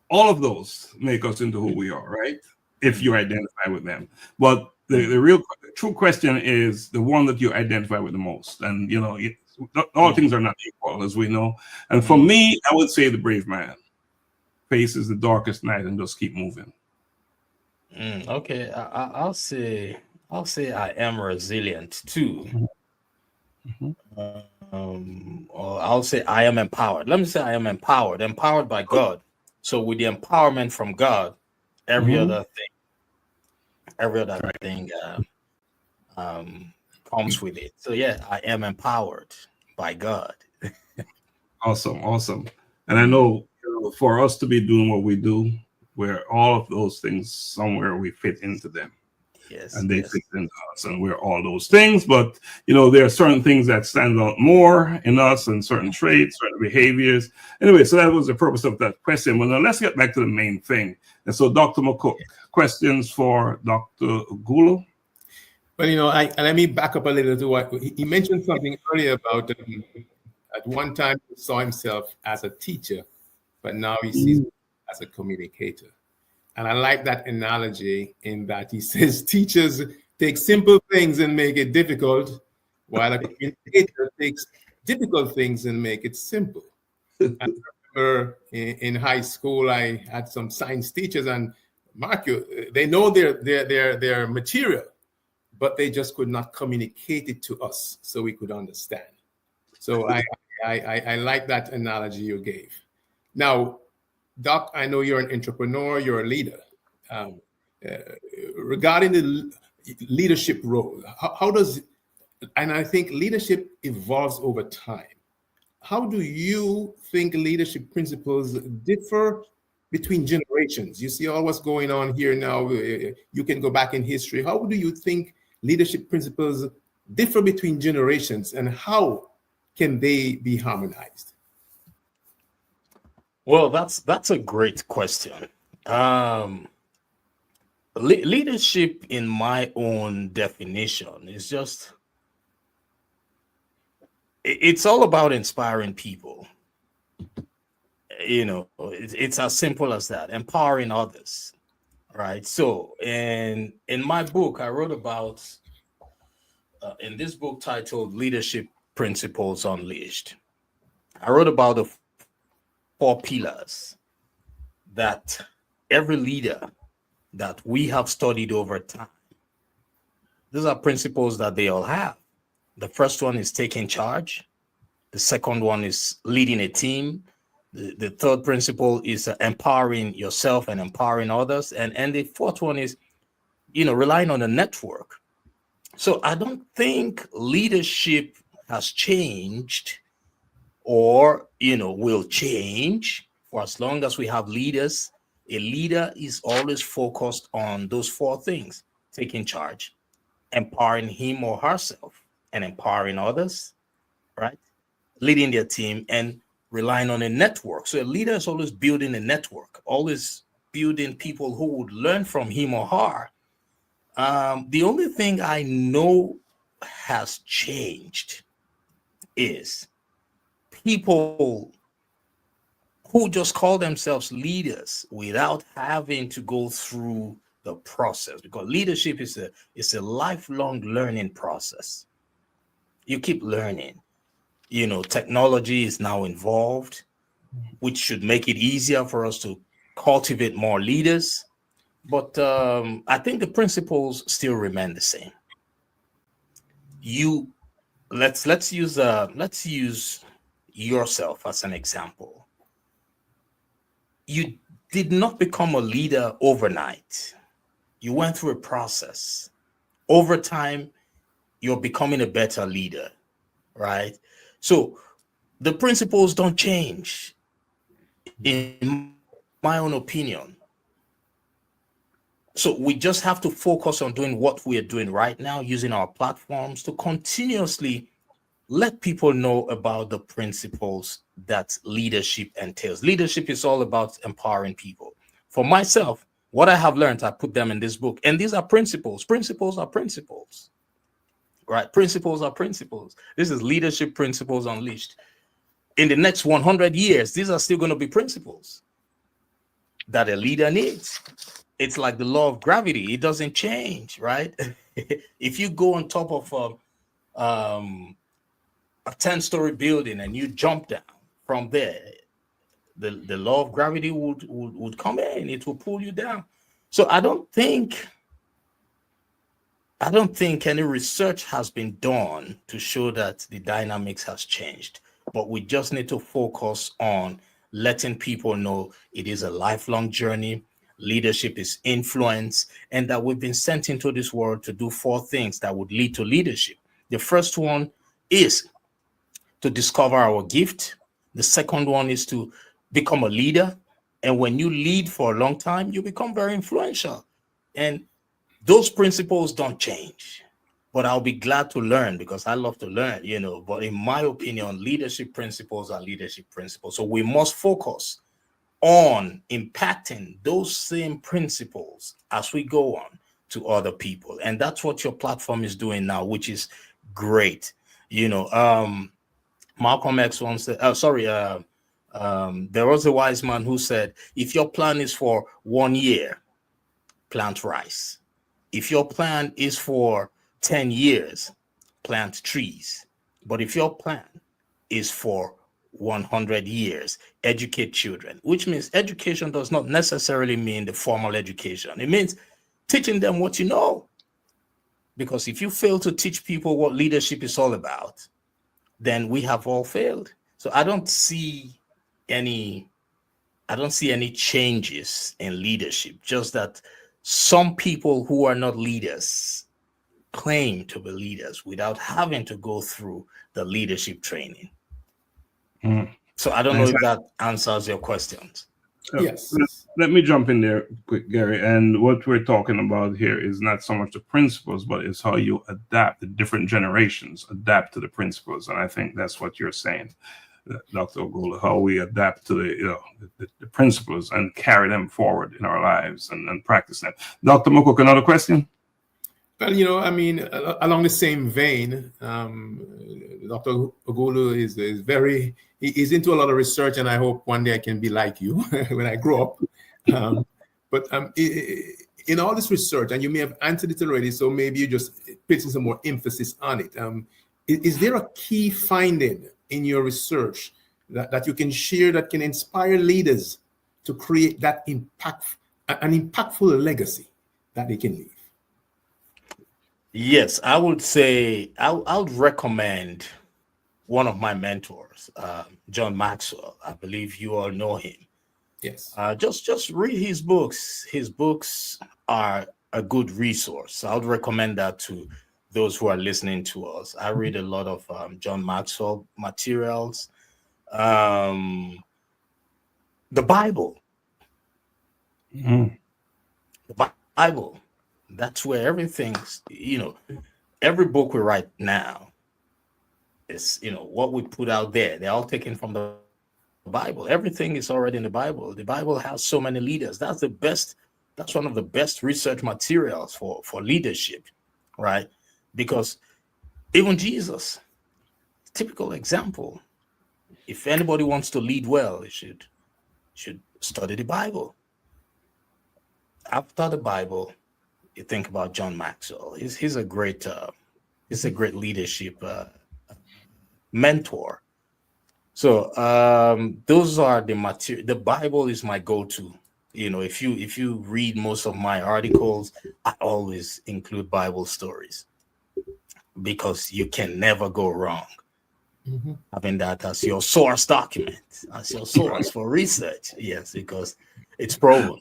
[SPEAKER 2] all of those make us into who we are, right? If you identify with them. But the real true question is the one that you identify with the most. And all things are not equal, as we know. And for me, I would say the brave man faces the darkest night and just keep moving.
[SPEAKER 8] Okay, I'll say I am resilient too. Or I'll say I am empowered. Let me say I am empowered by God. So with the empowerment from God, every other thing comes with it. So yeah, I am empowered by God.
[SPEAKER 2] Awesome. And I know, for us to be doing what we do, where all of those things, somewhere we fit into them.
[SPEAKER 8] Yes.
[SPEAKER 2] And they fit into us, and we're all those things. But there are certain things that stand out more in us, and certain traits, certain behaviors. Anyway, so that was the purpose of that question. Well, now let's get back to the main thing. And so, Dr. McCook, questions for Dr. Ughulu?
[SPEAKER 3] Well, let me back up a little to what he mentioned something earlier about at one time he saw himself as a teacher, but now he sees himself as a communicator. And I like that analogy in that he says teachers take simple things and make it difficult, while a communicator takes difficult things and make it simple. I remember in high school, I had some science teachers, and Mark, they know their material, but they just could not communicate it to us so we could understand. So I like that analogy you gave. Now, Doc, I know you're an entrepreneur, you're a leader. Regarding the leadership role, how does, and I think leadership evolves over time. How do you think leadership principles differ between generations? You see all what's going on here now. You can go back in history. How do you think leadership principles differ between generations, and how can they be harmonized?
[SPEAKER 8] Well, that's a great question. Leadership, in my own definition, is just, it's all about inspiring people. It's as simple as that, empowering others, right? So in my book, I wrote about, in this book titled Leadership Principles Unleashed, I wrote about the 4 pillars that every leader that we have studied over time, these are principles that they all have. The first one is taking charge. The second one is leading a team. The third principle is empowering yourself and empowering others. And the fourth one is, relying on a network. So I don't think leadership has changed or, will change for as long as we have leaders. A leader is always focused on those 4 things: taking charge, empowering him or herself, and empowering others, right? Leading their team and relying on a network. So a leader is always building a network, always building people who would learn from him or her. The only thing I know has changed is people who just call themselves leaders without having to go through the process, because leadership is a lifelong learning process. You keep learning. Technology is now involved, which should make it easier for us to cultivate more leaders. But I think the principles still remain the same. Let's use yourself as an example. You did not become a leader overnight. You went through a process. Over time, you're becoming a better leader, right? So the principles don't change, in my own opinion. So we just have to focus on doing what we are doing right now, using our platforms to continuously let people know about the principles that leadership entails. Leadership is all about empowering people. For myself, what I have learned, I put them in this book. And these are principles. Principles are principles, right? Principles are principles. This is Leadership Principles Unleashed. In the next 100 years, these are still going to be principles that a leader needs. It's like the law of gravity. It doesn't change, right? If you go on top of a 10-story building and you jump down from there, the law of gravity would come in. It will pull you down. So I don't think any research has been done to show that the dynamics has changed. But we just need to focus on letting people know it is a lifelong journey. Leadership is influence, and that we've been sent into this world to do 4 things that would lead to leadership. The first one is to discover our gift. The second one is to become a leader. And when you lead for a long time, you become very influential. And those principles don't change. But I'll be glad to learn, because I love to learn, But in my opinion, leadership principles are leadership principles. So we must focus on impacting those same principles as we go on to other people. And that's what your platform is doing now, which is great. Malcolm X once said, there was a wise man who said, if your plan is for 1 year, plant rice. If your plan is for 10 years, plant trees. But if your plan is for 100 years, educate children, which means education does not necessarily mean the formal education. It means teaching them what you know. Because if you fail to teach people what leadership is all about, then we have all failed. So I don't see any changes in leadership, just that some people who are not leaders claim to be leaders without having to go through the leadership training. So I don't know if that answers your questions.
[SPEAKER 3] Yes.
[SPEAKER 2] Let me jump in there quick, Gary. And what we're talking about here is not so much the principles, but it's how you adapt. The different generations adapt to the principles. And I think that's what you're saying, Dr. Ughulu, how we adapt to the principles and carry them forward in our lives and practice them. Dr. McCook, another question?
[SPEAKER 3] Well, along the same vein, Dr. Ughulu he's into a lot of research, and I hope one day I can be like you when I grow up. But in all this research, and you may have answered it already, so maybe you just putting some more emphasis on it. Is there a key finding in your research that you can share that can inspire leaders to create that an impactful legacy that they can leave?
[SPEAKER 8] Yes, I would say I would recommend one of my mentors, John Maxwell. I believe you all know him.
[SPEAKER 3] Yes.
[SPEAKER 8] Just read his books. His books are a good resource. I would recommend that to those who are listening to us. I read a lot of John Maxwell materials. The Bible.
[SPEAKER 2] Mm-hmm.
[SPEAKER 8] The Bible. That's where everything's, every book we write now is, what we put out there. They're all taken from the Bible. Everything is already in the Bible. The Bible has so many leaders. That's one of the best research materials for leadership, right? Because even Jesus, typical example. If anybody wants to lead well, it should study the Bible. After the Bible, you think about John Maxwell. He's a great leadership mentor. So those are the material. The Bible is my go-to. If you read most of my articles, I always include Bible stories because you can never go wrong having that as your source document, as your source for research. Yes, because it's proven.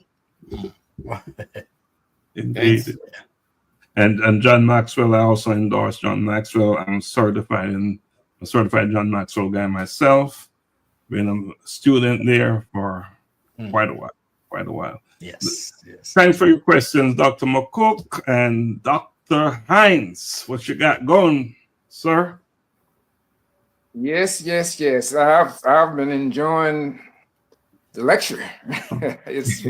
[SPEAKER 2] Indeed. And John Maxwell, I also endorse John Maxwell. I'm a certified John Maxwell guy myself. Been a student there for quite a while.
[SPEAKER 8] Yes.
[SPEAKER 2] Thanks for your questions, Dr. McCook and Dr. Hines. What you got going, sir?
[SPEAKER 5] Yes. I've been enjoying the lecture. it's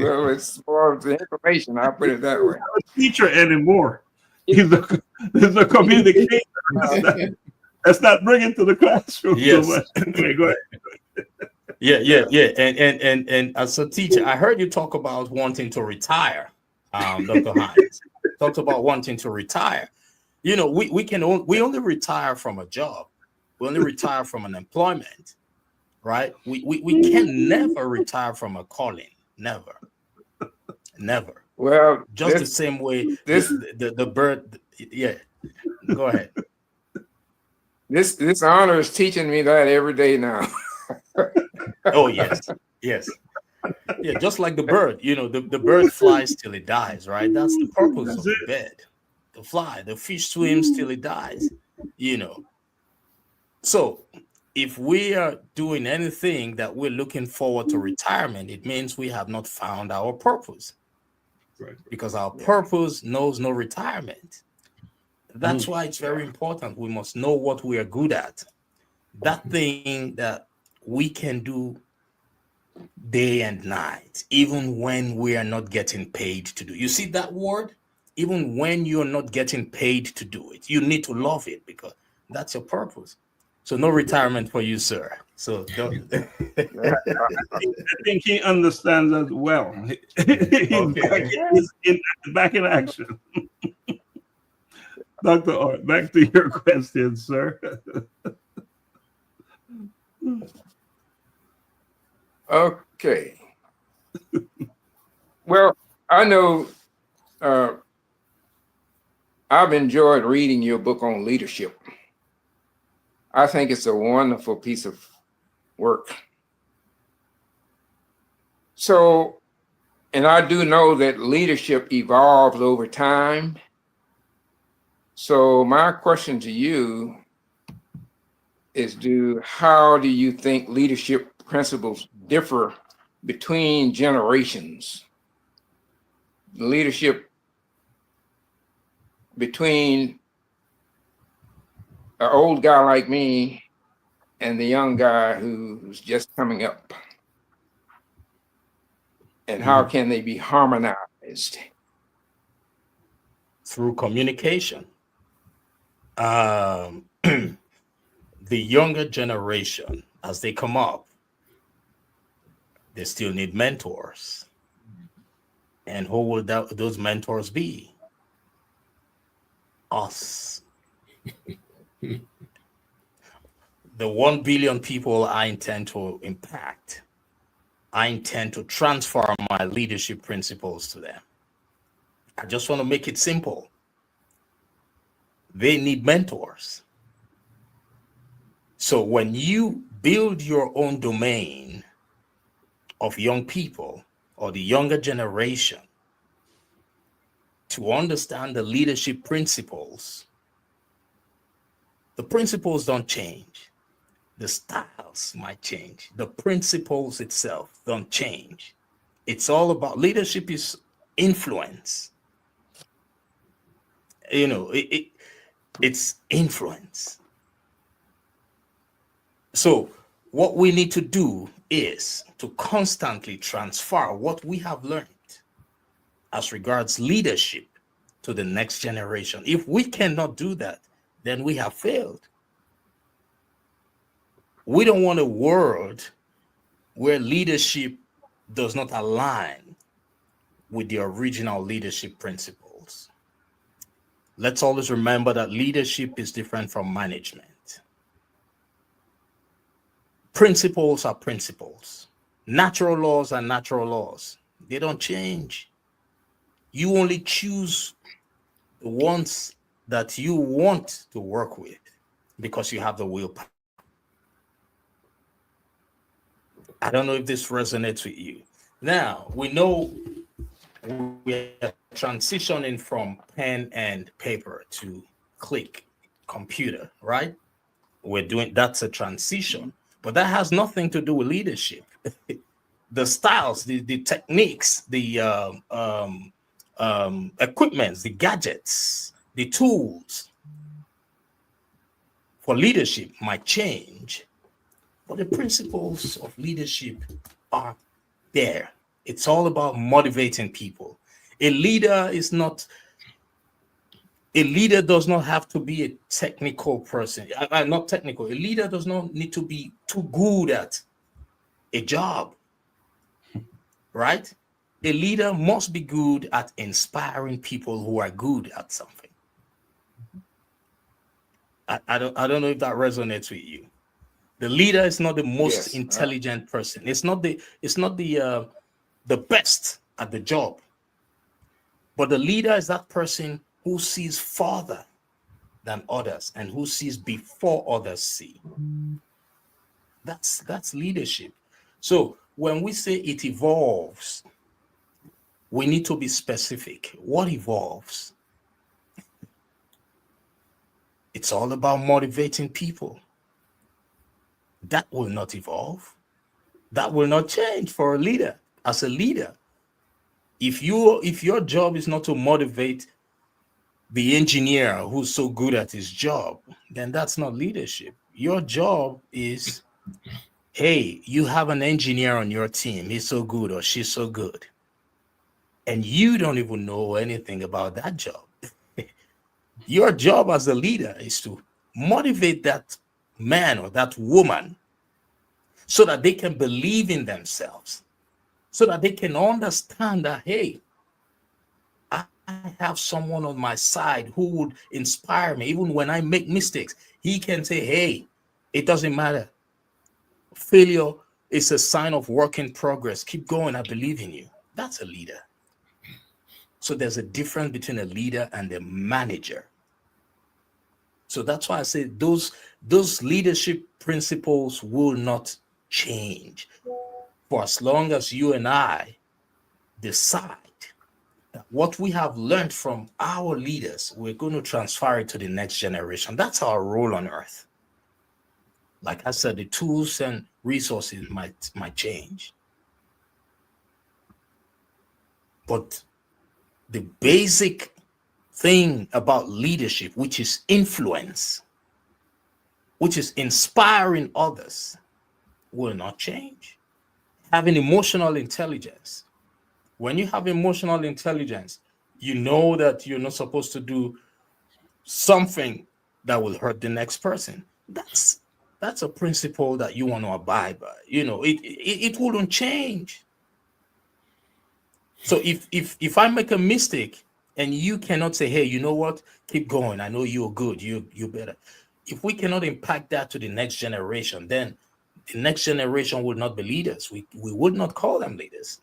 [SPEAKER 5] more of the information. I'll put it that way.
[SPEAKER 2] He's not a teacher anymore. He's a communicator. Let's not bring it to the classroom
[SPEAKER 8] Yes.
[SPEAKER 2] so much. Okay, go ahead.
[SPEAKER 8] Yeah. And as a teacher, I heard you talk about wanting to retire, Dr. Hines. Talked about wanting to retire. We only retire from a job. We only retire from an employment, right? We can never retire from a calling. Never.
[SPEAKER 5] Well,
[SPEAKER 8] just the same way the bird. Yeah, go ahead.
[SPEAKER 5] This honor is teaching me that every day now.
[SPEAKER 8] Oh yes. Yeah, just like the bird. The bird flies till it dies, right? That's the purpose of the bird. To fly. The fish swims till it dies. So if we are doing anything that we're looking forward to retirement, it means we have not found our purpose.
[SPEAKER 2] Right.
[SPEAKER 8] Because our purpose knows no retirement. That's why it's very important. We must know what we are good at. That thing that we can do day and night, even when we are not getting paid to do. You see that word? Even when you're not getting paid to do it, you need to love it because that's your purpose. So no retirement for you, sir. So don't.
[SPEAKER 2] I think he understands as well. He's back in action. Dr. Art, back to your question, sir.
[SPEAKER 5] Okay. Well, I know I've enjoyed reading your book on leadership. I think it's a wonderful piece of work. So, and I do know that leadership evolves over time. So my question to you is, how do you think leadership principles differ between generations? Leadership between an old guy like me and the young guy who's just coming up. And how can they be harmonized?
[SPEAKER 8] Through communication. The younger generation, as they come up, they still need mentors. And who will those mentors be? Us. The 1 billion people I intend to impact, I intend to transfer my leadership principles to them. I just want to make it simple. They need mentors. So when you build your own domain of young people or the younger generation to understand the leadership principles, the principles don't change. The styles might change. The principles itself don't change. It's all about leadership is influence. It's influence. So what we need to do is to constantly transfer what we have learned as regards leadership to the next generation. If we cannot do that, then we have failed. We don't want a world where leadership does not align with the original leadership principles. Let's always remember that leadership is different from management. Principles are principles. Natural laws are natural laws. They don't change. You only choose the ones that you want to work with because you have the willpower. I don't know if this resonates with you. Now, we know we are transitioning from pen and paper to click computer, right? That's a transition, but that has nothing to do with leadership. The styles, the techniques, the equipments, the gadgets, the tools for leadership might change, but the principles of leadership are there. It's all about motivating people. A leader does not have to be a technical person. Not technical. A leader does not need to be too good at a job, right? A leader must be good at inspiring people who are good at something. I don't know if that resonates with you. The leader is not the most intelligent person. It's not the best at the job. But the leader is that person who sees farther than others and who sees before others see. That's leadership. So when we say it evolves, we need to be specific. What evolves? It's all about motivating people. That will not evolve. That will not change for a leader. As a leader, if your job is not to motivate the engineer who's so good at his job, then that's not leadership. Your job is, hey, you have an engineer on your team. He's so good or she's so good. And you don't even know anything about that job. Your job as a leader is to motivate that man or that woman so that they can believe in themselves, so that they can understand that, hey, I have someone on my side who would inspire me. Even when I make mistakes, he can say, hey, it doesn't matter. Failure is a sign of work in progress. Keep going. I believe in you. That's a leader. So there's a difference between a leader and a manager. So that's why I say those leadership principles will not change for as long as you and I decide that what we have learned from our leaders, we're going to transfer it to the next generation. That's our role on earth. Like I said, the tools and resources might change. But the basic thing about leadership, which is influence, which is inspiring others, will not change. Having emotional intelligence. When you have emotional intelligence, you know that you're not supposed to do something that will hurt the next person. That's a principle that you want to abide by. You know, it wouldn't change. So if I make a mistake and you cannot say, hey, you know what, keep going, I know you're good, you better. If we cannot impact that to the next generation, then the next generation would not be leaders. We would not call them leaders.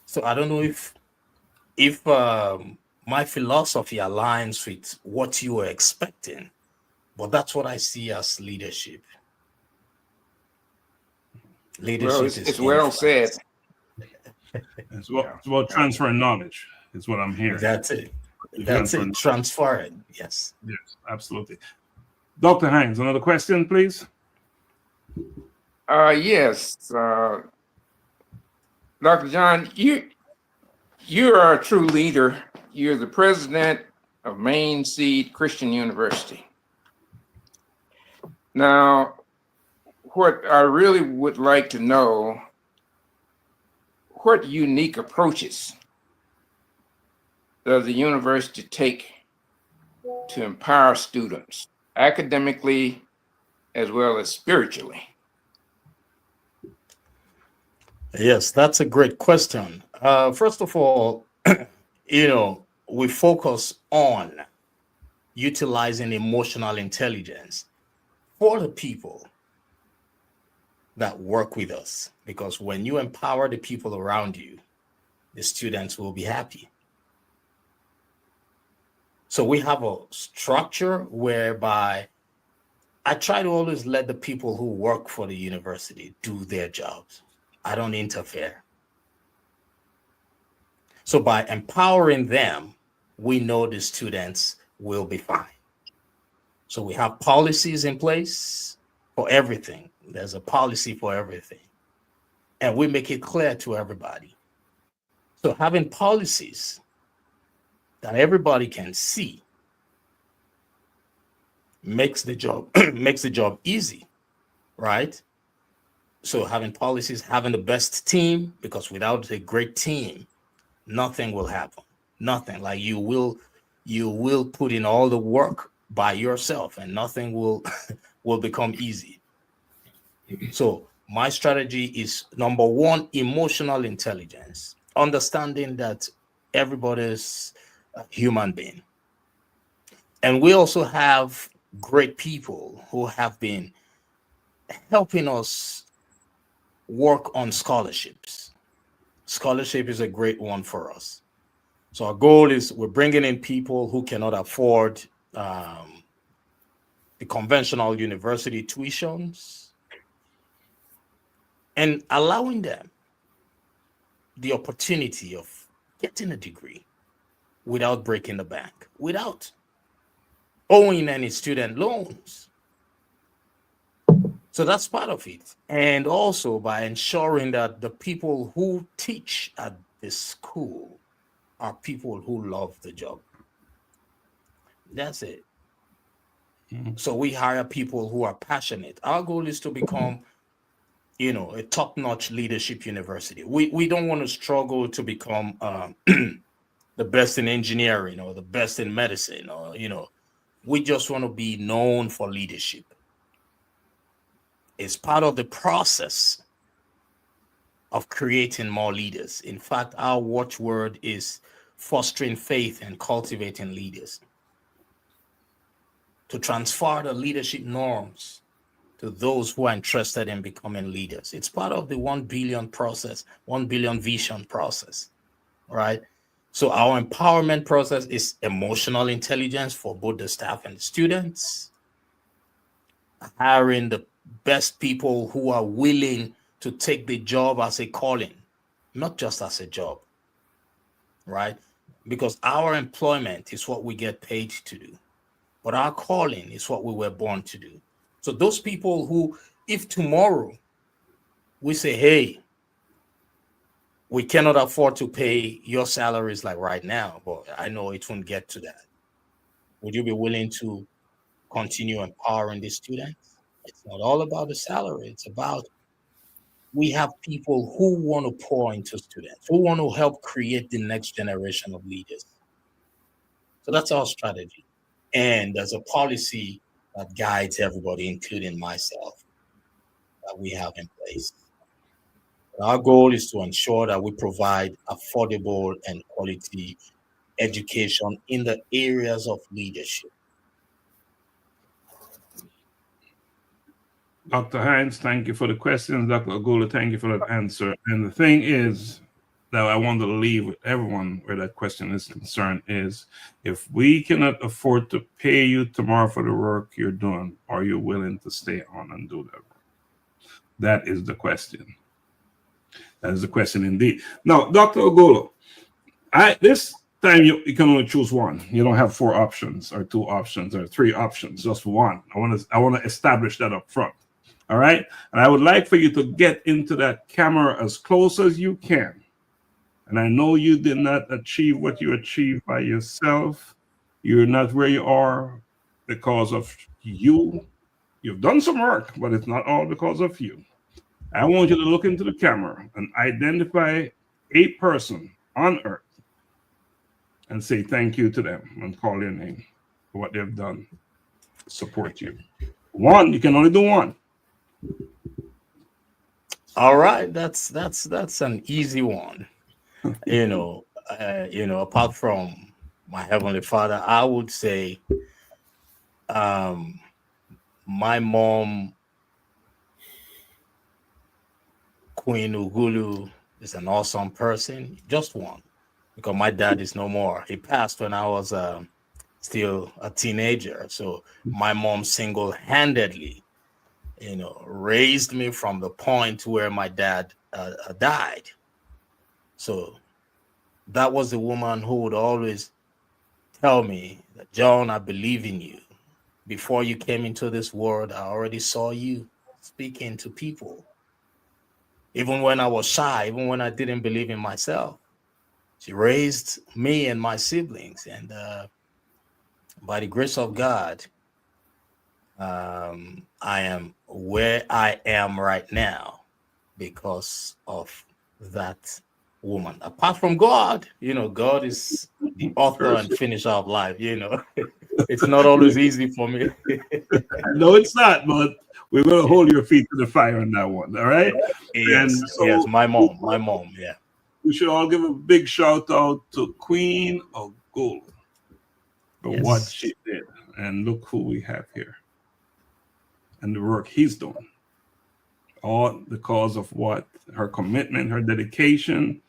[SPEAKER 8] So I don't know if my philosophy aligns with what you were expecting, but that's what I see as leadership. Leadership
[SPEAKER 5] Well, it's well said.
[SPEAKER 2] It's about transferring knowledge is what I'm hearing.
[SPEAKER 8] That's it. That's it. Transfer it. Yes.
[SPEAKER 2] Yes, absolutely. Dr. Hines, another question, please.
[SPEAKER 5] Yes. Dr. John, you are a true leader. You're the president of Mainseed Christian University. Now, what I really would like to know, what unique approaches does the university take to empower students academically as well as spiritually?
[SPEAKER 8] Yes, that's a great question. First of all, we focus on utilizing emotional intelligence for the people that work with us, because when you empower the people around you, the students will be happy. So we have a structure whereby I try to always let the people who work for the university do their jobs. I don't interfere. So by empowering them, we know the students will be fine. So we have policies in place for everything. There's a policy for everything. And we make it clear to everybody. So having policies that everybody can see makes the job easy, right? So having policies, having the best team, because without a great team, nothing will happen. Nothing. Like you will put in all the work by yourself and nothing will become easy. So my strategy is, number one, emotional intelligence, understanding that everybody's a human being. And we also have great people who have been helping us work on scholarships. Scholarship is a great one for us. So our goal is we're bringing in people who cannot afford the conventional university tuitions and allowing them the opportunity of getting a degree without breaking the bank, without owing any student loans. So that's part of it. And also by ensuring that the people who teach at this school are people who love the job. That's it. So we hire people who are passionate. Our goal is to become, a top-notch leadership university. We don't want to struggle to become the best in engineering or the best in medicine, or, we just want to be known for leadership. It's part of the process of creating more leaders. In fact, our watchword is fostering faith and cultivating leaders, to transfer the leadership norms to those who are interested in becoming leaders. It's part of the 1 billion process, 1 billion vision process, right? So our empowerment process is emotional intelligence for both the staff and the students, hiring the best people who are willing to take the job as a calling, not just as a job, right? Because our employment is what we get paid to do, but our calling is what we were born to do. So those people who, if tomorrow we say, hey, we cannot afford to pay your salaries like right now, but I know it won't get to that, would you be willing to continue empowering the students? It's not all about the salary. It's about, we have people who want to pour into students, who want to help create the next generation of leaders. So that's our strategy. And there's a policy that guides everybody, including myself, that we have in place. Our goal is to ensure that we provide affordable and quality education in the areas of leadership.
[SPEAKER 2] Dr. Hines, thank you for the question. Dr. Ughulu, thank you for that answer. And the thing is that I want to leave with everyone where that question is concerned is, if we cannot afford to pay you tomorrow for the work you're doing, are you willing to stay on and do that work? That is the question. That is the question indeed. Now, Dr. Ughulu, this time you can only choose one. You don't have 4 options or 2 options or 3 options, just one. I want to establish that up front. All right. And I would like for you to get into that camera as close as you can. And I know you did not achieve what you achieved by yourself. You're not where you are because of you, You've done some work, but it's not all because of you. I want you to look into the camera and identify a person on earth and say thank you to them and call their name for what they've done to support you. One, you can only do one.
[SPEAKER 8] All right, that's an easy one. Apart from my Heavenly Father, I would say my mom, Queen Ughulu, is an awesome person. Just one, because my dad is no more. He passed when I was still a teenager. So my mom single-handedly, raised me from the point where my dad died. So that was the woman who would always tell me that, John, I believe in you. Before you came into this world, I already saw you speaking to people. Even when I was shy, even when I didn't believe in myself, she raised me and my siblings. And by the grace of God, I am where I am right now because of that woman. Apart from God, God is the author and finisher of life. It's not always easy for me.
[SPEAKER 2] No, it's not, but we're going to hold your feet to the fire on that one. All right.
[SPEAKER 8] Yes, my mom. Yeah.
[SPEAKER 2] We should all give a big shout out to Queen Ughulu for what she did. And look who we have here and the work he's doing. All because of what? Her commitment, her dedication,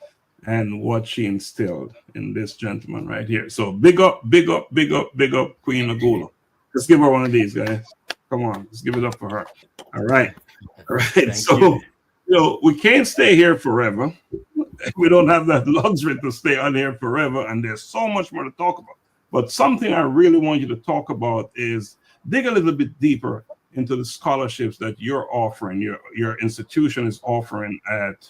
[SPEAKER 2] and what she instilled in this gentleman right here. So big up, big up, big up, big up, Queen Ughulu. Let's give her one of these, guys. Come on, let's give it up for her. All right. So, we can't stay here forever. We don't have that luxury to stay on here forever, and there's so much more to talk about. But something I really want you to talk about is dig a little bit deeper into the scholarships that you're offering, your institution is offering at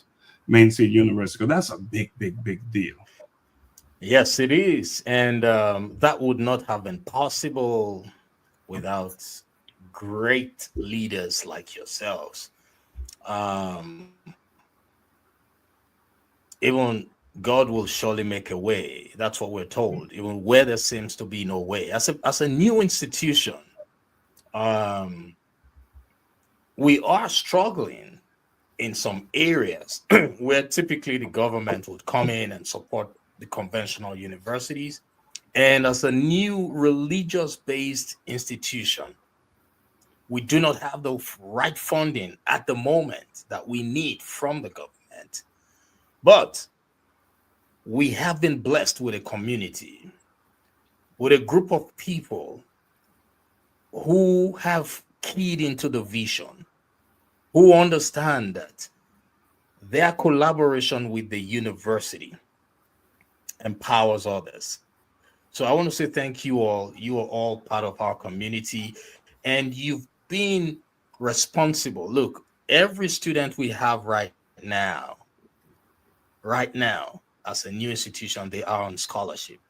[SPEAKER 2] Mainseed University, because that's a big, big, big deal.
[SPEAKER 8] Yes, it is. And that would not have been possible without great leaders like yourselves. Even God will surely make a way. That's what we're told, even where there seems to be no way. As a new institution, we are struggling in some areas where typically the government would come in and support the conventional universities. And as a new religious-based institution, we do not have the right funding at the moment that we need from the government. But we have been blessed with a community, with a group of people who have keyed into the vision, who understand that their collaboration with the university empowers others. So I want to say thank you all. You are all part of our community, and you've been responsible. Look, every student we have right now, as a new institution, they are on scholarship,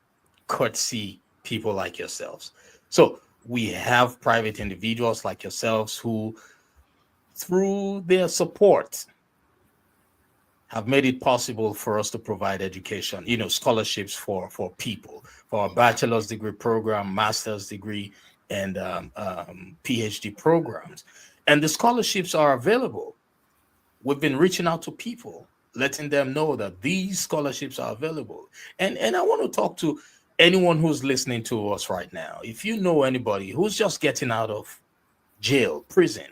[SPEAKER 8] courtesy people like yourselves. So we have private individuals like yourselves who, through their support, have made it possible for us to provide education, scholarships for people, for our bachelor's degree program, master's degree, and PhD programs. And the scholarships are available. We've been reaching out to people, letting them know that these scholarships are available. And I want to talk to anyone who's listening to us right now. If you know anybody who's just getting out of jail, prison,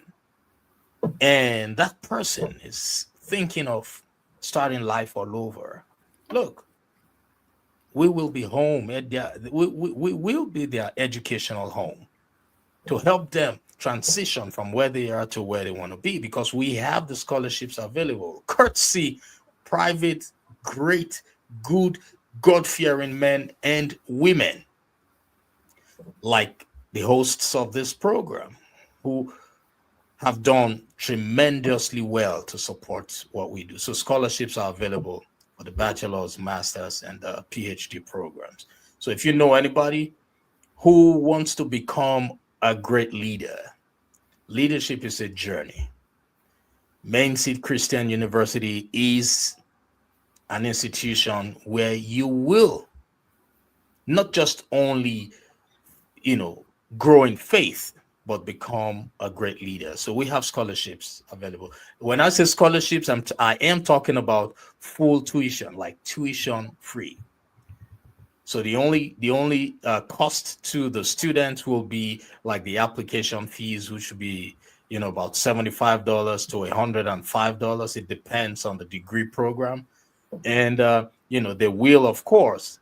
[SPEAKER 8] and that person is thinking of starting life all over, look, we will be home at we will be their educational home to help them transition from where they are to where they want to be, because we have the scholarships available, courtesy private, great, good, God-fearing men and women like the hosts of this program, who have done tremendously well to support what we do. So scholarships are available for the bachelor's, master's, and PhD programs. So if you know anybody who wants to become a great leader, Leadership is a journey. Mainseed Christian University is an institution where you will not just only, grow in faith, but become a great leader. So we have scholarships available. When I say scholarships, I am talking about full tuition, like tuition free. So the only cost to the students will be like the application fees, which should be about $75 to $105. It depends on the degree program, and they will, of course,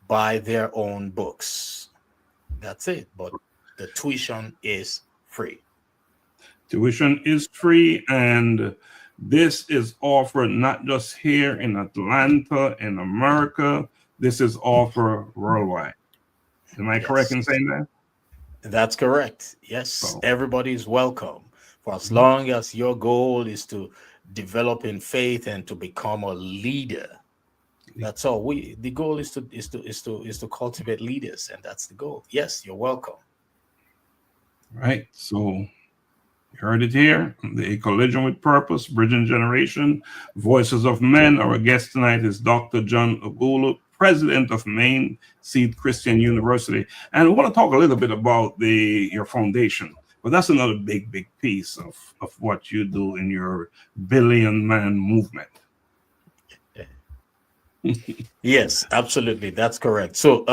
[SPEAKER 8] buy their own books. That's it. But the tuition is free.
[SPEAKER 2] Tuition is free, and this is offered not just here in Atlanta, in America. This is offered worldwide. Am I correct in saying that?
[SPEAKER 8] That's correct. Yes,
[SPEAKER 2] So,
[SPEAKER 8] everybody is welcome. For as long as your goal is to develop in faith and to become a leader, that's all. The goal is to cultivate leaders, and that's the goal. Yes, you're welcome.
[SPEAKER 2] right. So you heard it here. The Collision with Purpose, Bridging Generation, Voices of Men. Our guest tonight is Dr. John Ughulu, president of Mainseed Christian University. And we want to talk a little bit about your foundation. But that's another big piece of what you do in your billion man movement.
[SPEAKER 8] Yes, absolutely. That's correct. So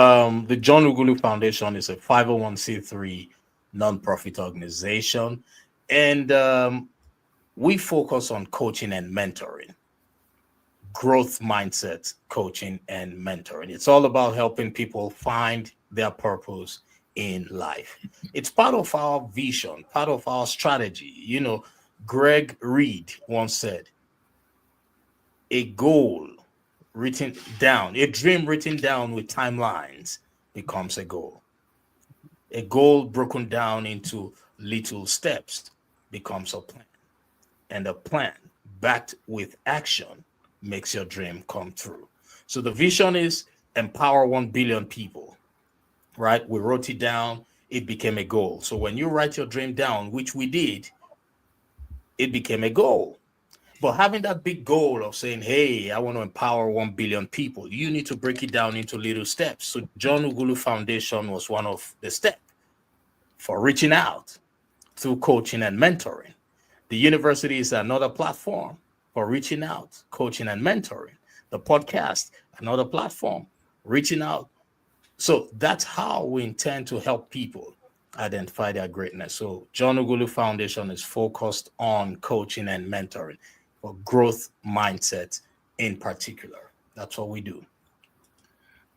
[SPEAKER 8] the John Ughulu Foundation is a 501c3 nonprofit organization. And we focus on coaching and mentoring, growth mindset coaching and mentoring. It's all about helping people find their purpose in life. It's part of our vision, part of our strategy. Greg Reed once said, a goal written down, a dream written down with timelines becomes a goal. A goal broken down into little steps becomes a plan. And a plan backed with action makes your dream come true. So the vision is empower 1 billion people, right? We wrote it down. It became a goal. So when you write your dream down, which we did, it became a goal. But having that big goal of saying, hey, I want to empower 1 billion people, you need to break it down into little steps. So John Ughulu Foundation was one of the steps for reaching out through coaching and mentoring. The university is another platform for reaching out, coaching and mentoring. The podcast, another platform, reaching out. So that's how we intend to help people identify their greatness. So John Ughulu Foundation is focused on coaching and mentoring for growth mindset in particular. That's what we do.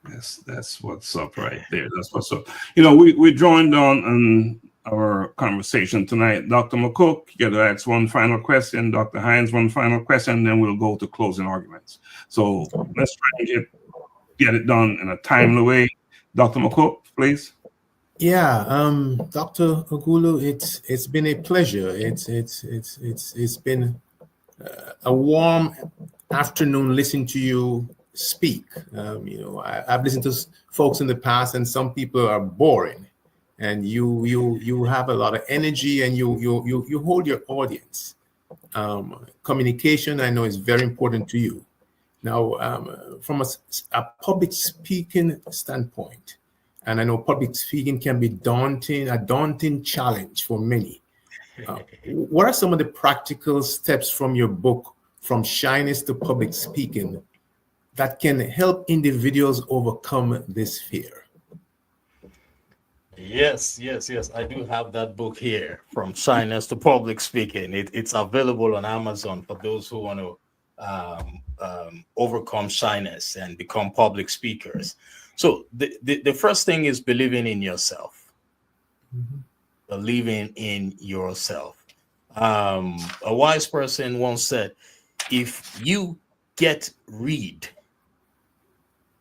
[SPEAKER 2] Yes, that's what's up right there. That's what's up. We joined on our conversation tonight. Dr. McCook, you got to ask one final question. Dr. Hines, one final question, then we'll go to closing arguments. So let's try and get it done in a timely way. Dr. McCook, please.
[SPEAKER 3] Yeah, Dr. Ughulu, it's been a pleasure. It's been a warm afternoon listening to you speak. I've listened to folks in the past, and some people are boring, and you have a lot of energy, and you hold your audience. Communication, I know, is very important to you. Now, from a public speaking standpoint, and I know public speaking can be a daunting challenge for many. What are some of the practical steps from your book, From Shyness to Public Speaking, that can help individuals overcome this fear?
[SPEAKER 8] Yes. I do have that book here, From Shyness to Public Speaking. It's available on Amazon for those who want to overcome shyness and become public speakers. So the first thing is believing in yourself. Mm-hmm. Believing in yourself. A wise person once said, if you get rid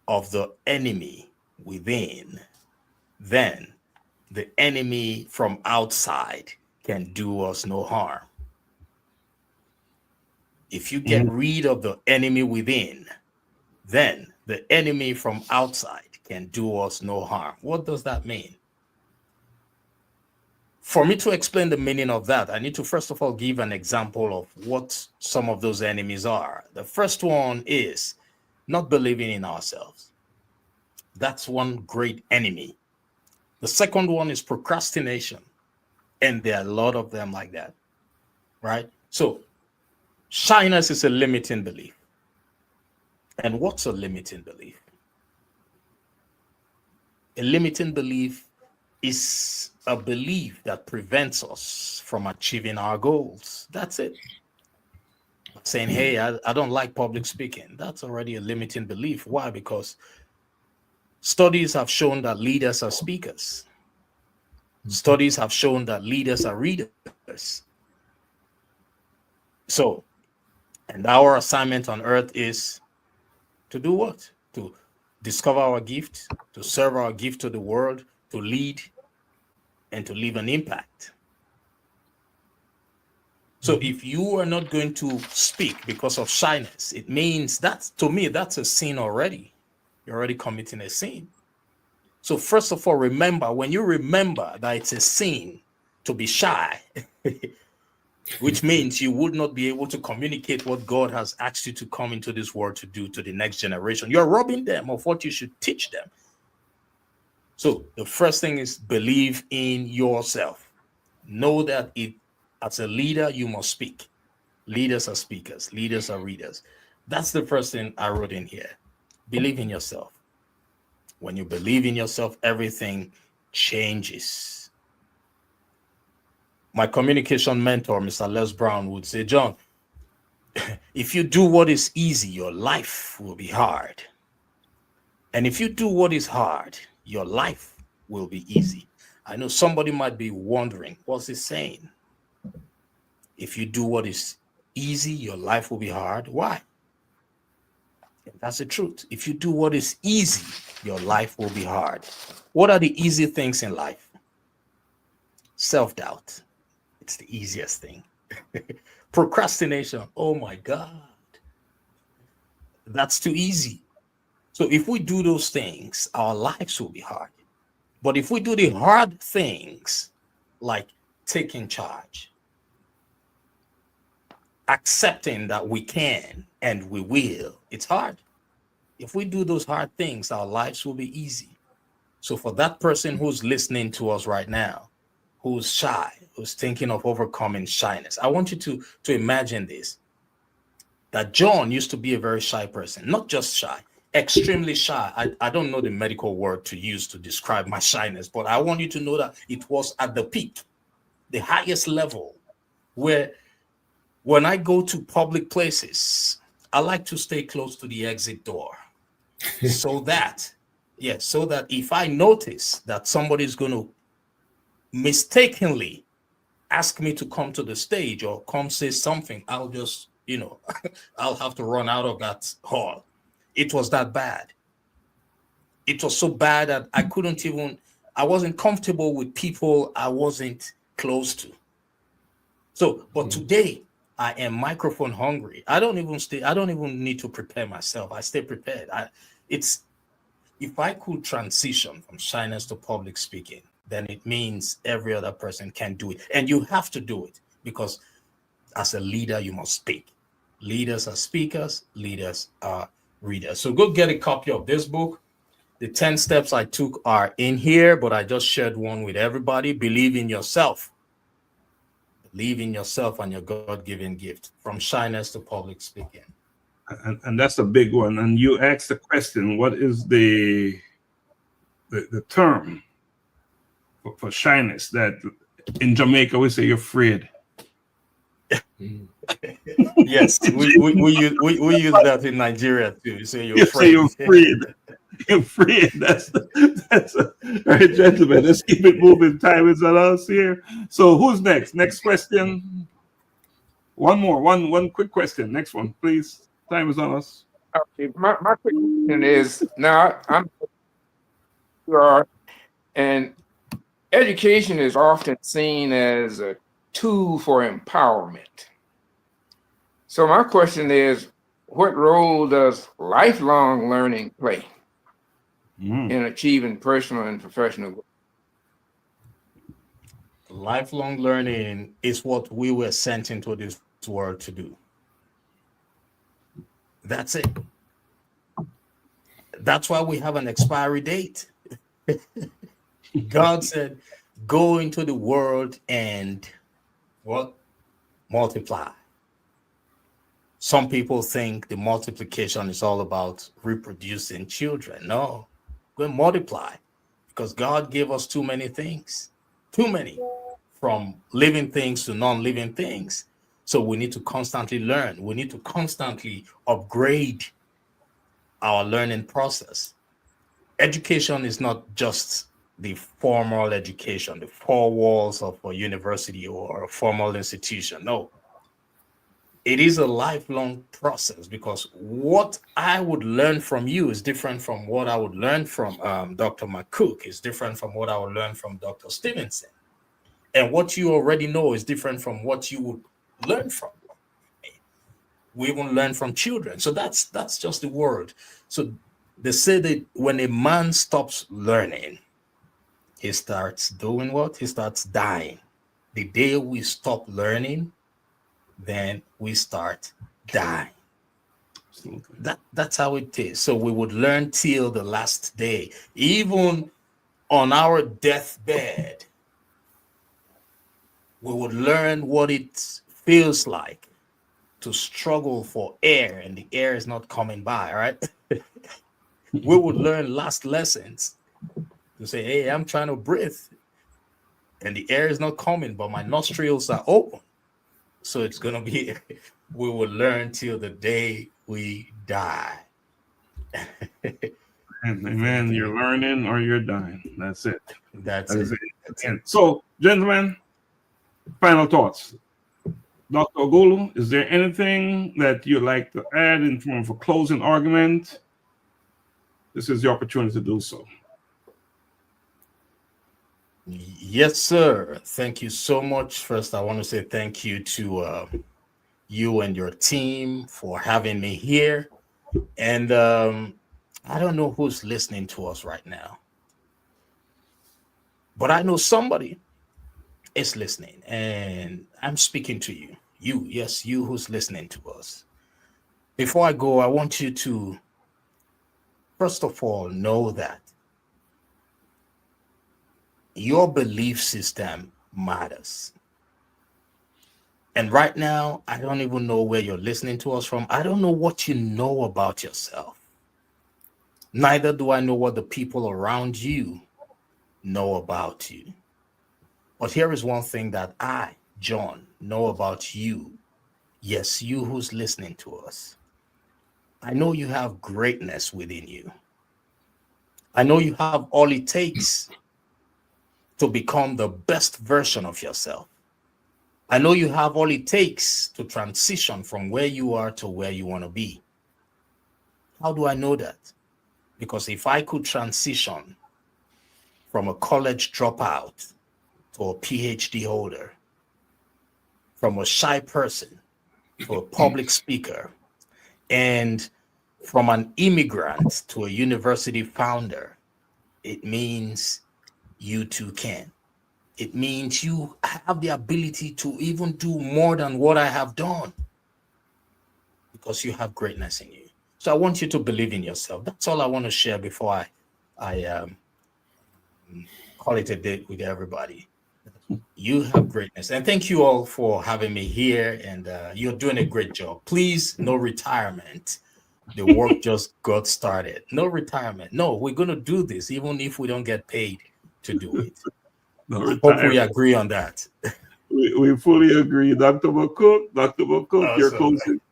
[SPEAKER 8] of the enemy within, then the enemy from outside can do us no harm. If you get rid of the enemy within, then the enemy from outside can do us no harm. What does that mean? for me to explain the meaning of that, I need to first of all give an example of what some of those enemies are. The first one is not believing in ourselves. That's one great enemy. The second one is procrastination. And there are a lot of them like that, right? So shyness is a limiting belief. And what's a limiting belief? A limiting belief is a belief that prevents us from achieving our goals. That's it. Saying, hey, I don't like public speaking. That's already a limiting belief. Why? Because studies have shown that leaders are speakers. Studies have shown that leaders are readers. So, and our assignment on earth is to do what? To discover our gift, to serve our gift to the world, to lead, and to leave an impact. So if you are not going to speak because of shyness, it means that, to me, that's a sin already. You're already committing a sin. So first of all, remember, when you remember that it's a sin to be shy, which means you would not be able to communicate what God has asked you to come into this world to do to the next generation. You're robbing them of what you should teach them. So the first thing is believe in yourself. Know that as a leader, you must speak. Leaders are speakers. Leaders are readers. That's the first thing I wrote in here. Believe in yourself. When you believe in yourself, everything changes. My communication mentor, Mr. Les Brown, would say, John, if you do what is easy, your life will be hard. And if you do what is hard, your life will be easy. I know somebody might be wondering, what's he saying? If you do what is easy, your life will be hard. Why? That's the truth. If you do what is easy, your life will be hard. What are the easy things in life? Self-doubt. It's the easiest thing. Procrastination. Oh my God. That's too easy. So if we do those things, our lives will be hard. But if we do the hard things, like taking charge, accepting that we can and we will, it's hard. If we do those hard things, our lives will be easy. So for that person who's listening to us right now, who's shy, who's thinking of overcoming shyness, I want you to imagine this, that John used to be a very shy person, not just shy, extremely shy. I don't know the medical word to use to describe my shyness, but I want you to know that it was at the peak, the highest level, where when I go to public places, I like to stay close to the exit door so that if I notice that somebody's going to mistakenly ask me to come to the stage or come say something, I'll just, I'll have to run out of that hall. It was that bad. It was so bad that I wasn't comfortable with people I wasn't close to. So, but today I am microphone hungry. I don't even need to prepare myself. I stay prepared. If I could transition from shyness to public speaking, then it means every other person can do it. And you have to do it because as a leader, you must speak. Leaders are speakers, leaders are readers. So go get a copy of this book. The 10 steps I took are in here, but I just shared one with everybody. Believe in yourself. Believe in yourself and your God-given gift, from shyness to public speaking.
[SPEAKER 2] And that's a big one. And you asked the question, what is the term for shyness? That in Jamaica we say you're afraid.
[SPEAKER 8] Yes, we use that in Nigeria too. You say you're afraid.
[SPEAKER 2] Say you're afraid. You're afraid. That's all right, gentlemen. Let's keep it moving. Time is on us here. So who's next? Next question. One more. One quick question. Next one, please. Time is on us.
[SPEAKER 5] Okay, my quick question is, now I'm and education is often seen as a tool for empowerment. So my question is, what role does lifelong learning play in achieving personal and professional goals?
[SPEAKER 8] Lifelong learning is what we were sent into this world to do. That's it. That's why we have an expiry date. God said, go into the world and what? Multiply. Some people think the multiplication is all about reproducing children. No, go and multiply, because God gave us too many things, too many, from living things to non-living things. So we need to constantly learn. We need to constantly upgrade our learning process. Education is not just the formal education, the four walls of a university or a formal institution. No, it is a lifelong process, because what I would learn from you is different from what I would learn from Dr. McCook, is different from what I would learn from Dr. Stephenson. And what you already know is different from what you would learn from. We even learn from children. So that's just the word. So they say that when a man stops learning, he starts doing what? He starts dying. The day we stop learning, then we start dying. That's how it is. So we would learn till the last day. Even on our deathbed, we would learn what it feels like to struggle for air, and the air is not coming by, right? We would learn last lessons to say, hey, I'm trying to breathe, and the air is not coming, but my nostrils are open. So it's going to be, we will learn till the day we die.
[SPEAKER 2] Amen. You're learning or you're dying. That's it.
[SPEAKER 8] That's it.
[SPEAKER 2] That's it. So, gentlemen, final thoughts. Dr. Ughulu, is there anything that you'd like to add in terms of a closing argument? This is the opportunity to do so.
[SPEAKER 8] Yes, sir. Thank you so much. First, I want to say thank you to you and your team for having me here. And I don't know who's listening to us right now, but I know somebody is listening, and I'm speaking to you. You, yes, you who's listening to us. Before I go, I want you to, first of all, know that your belief system matters. And right now, I don't even know where you're listening to us from. I don't know what you know about yourself. Neither do I know what the people around you know about you. But here is one thing that I, John, know about you. Yes, you who's listening to us. I know you have greatness within you. I know you have all it takes to become the best version of yourself. I know you have all it takes to transition from where you are to where you want to be. How do I know that? Because if I could transition from a college dropout to a PhD holder, from a shy person to a public speaker, and from an immigrant to a university founder, it means you too can. It means you have the ability to even do more than what I have done, because you have greatness in you. So I want you to believe in yourself. That's all I want to share before I call it a day with everybody. You have greatness. And thank you all for having me here. And you're doing a great job. Please, no retirement. The work just got started. No retirement. No, we're going to do this, even if we don't get paid to do it.
[SPEAKER 2] No,
[SPEAKER 8] hope we agree on that.
[SPEAKER 2] We fully agree. Dr. McCook, your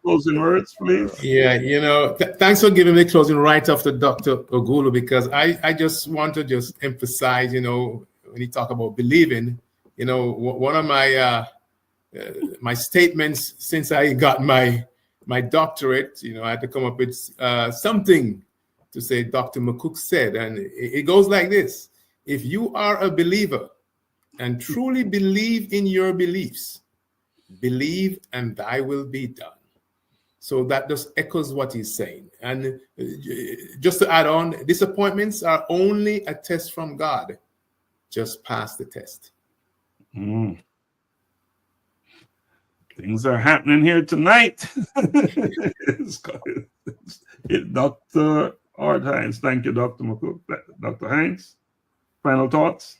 [SPEAKER 2] closing words, please.
[SPEAKER 3] Yeah, you know, thanks for giving me closing right after Dr. Ughulu, because I just want to just emphasize, you know, when you talk about believing, you know, one of my my statements since I got my doctorate, you know, I had to come up with something to say Dr. McCook said, and it goes like this: if you are a believer and truly believe in your beliefs, believe and thy will be done. So that just echoes what he's saying. And just to add on, disappointments are only a test from God. Just pass the test.
[SPEAKER 2] Mm. Things are happening here tonight. Dr. Art Hines. Thank you, Dr. McCook. Dr. Hines, final thoughts?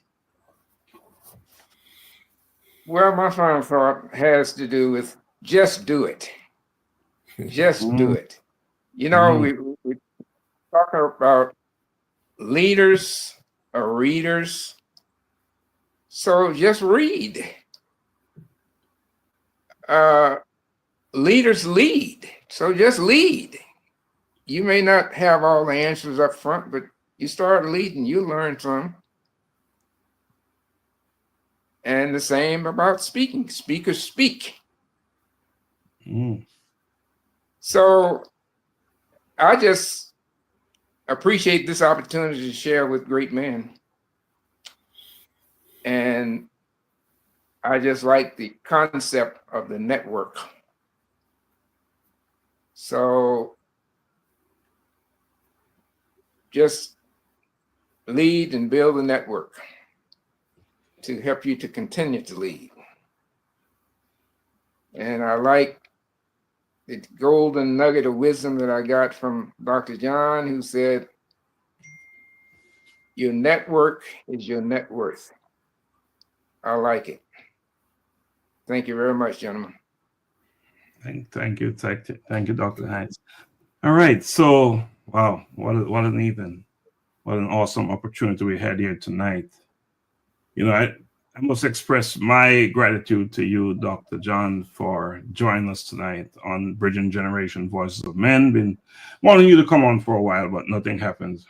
[SPEAKER 5] Well, my final thought has to do with just do it. Just do it. You know, we talk about leaders or readers. So just read. Leaders lead. So just lead. You may not have all the answers up front, but you start leading, you learn some. And the same about speaking. Speakers speak. So I just appreciate this opportunity to share with great men. And I just like the concept of the network. So just lead and build a network to help you to continue to lead. And I like the golden nugget of wisdom that I got from Dr. John, who said, your network is your net worth. I like it. Thank you very much, gentlemen.
[SPEAKER 2] Thank you, Dr. Hines. All right, so wow, what an evening. What an awesome opportunity we had here tonight. You know, I must express my gratitude to you, Dr. John, for joining us tonight on Bridging Generation Voices of Men. Been wanting you to come on for a while, but nothing happens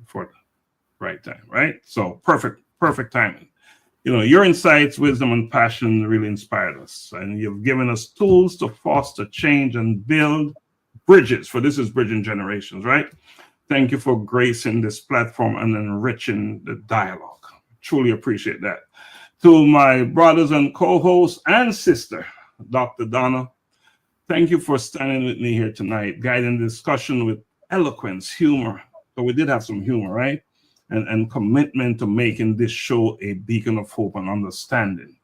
[SPEAKER 2] for the right time, right? So perfect timing. You know, your insights, wisdom, and passion really inspired us. And you've given us tools to foster change and build bridges, for this is Bridging Generations, right? Thank you for gracing this platform and enriching the dialogue. Truly appreciate that. To my brothers and co-hosts and sister, Dr. Donna, thank you for standing with me here tonight, guiding the discussion with eloquence, humor. So we did have some humor, right? And commitment to making this show a beacon of hope and understanding.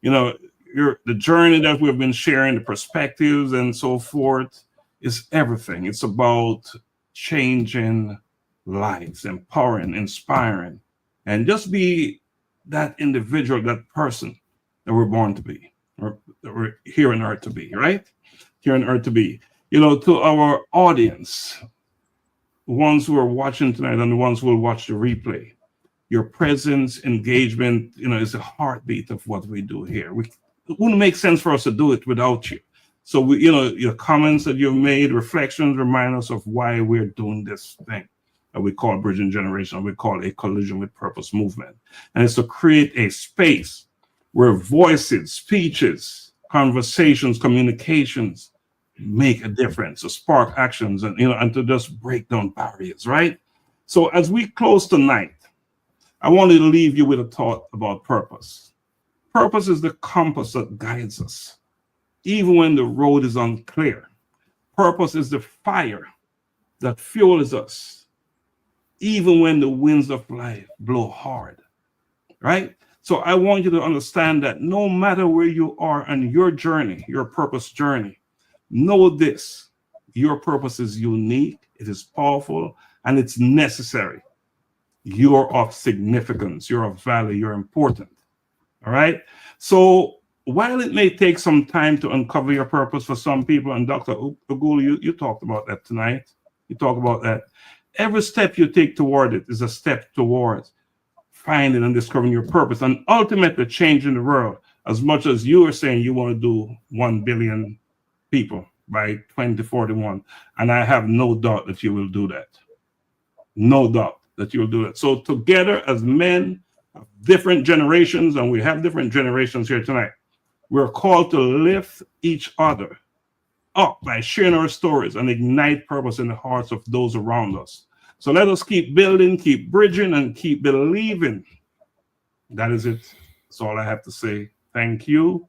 [SPEAKER 2] You know, the journey that we've been sharing, the perspectives and so forth, is everything. It's about changing lives, empowering, inspiring, and just be that individual, that person that we're born to be, or that we're here on earth to be, right? Here on earth to be. You know, to our audience, the ones who are watching tonight and the ones who will watch the replay, your presence, engagement, you know, is the heartbeat of what we do here. It wouldn't make sense for us to do it without you. So we, you know, your comments that you've made, reflections, remind us of why we're doing this thing that we call Bridging Generation, we call a Collision with Purpose movement. And it's to create a space where voices, speeches, conversations, communications make a difference, to spark actions, and you know, and to just break down barriers, right? So as we close tonight, I wanted to leave you with a thought about purpose. Purpose is the compass that guides us, even when the road is unclear. Purpose is the fire that fuels us, even when the winds of life blow hard, right? So I want you to understand that no matter where you are on your journey, your purpose journey, know this: your purpose is unique, it is powerful, and it's necessary. You're of significance, you're of value, you're important. All right. So while it may take some time to uncover your purpose for some people, and Dr. Ughulu, you talked about that tonight. You talk about that. Every step you take toward it is a step towards finding and discovering your purpose and ultimately changing the world. As much as you are saying you want to do 1 billion people by 2041. And I have no doubt that you will do that. No doubt that you will do that. So together as men of different generations, and we have different generations here tonight, we're called to lift each other up by sharing our stories and ignite purpose in the hearts of those around us. So let us keep building, keep bridging, and keep believing. That is it. That's all I have to say. Thank you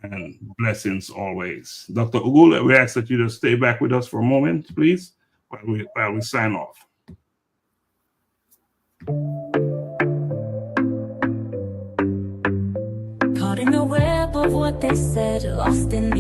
[SPEAKER 2] and blessings always. Dr. Ughulu, we ask that you just stay back with us for a moment, please, while we sign off.
[SPEAKER 9] Caught in the web of what they said, lost in the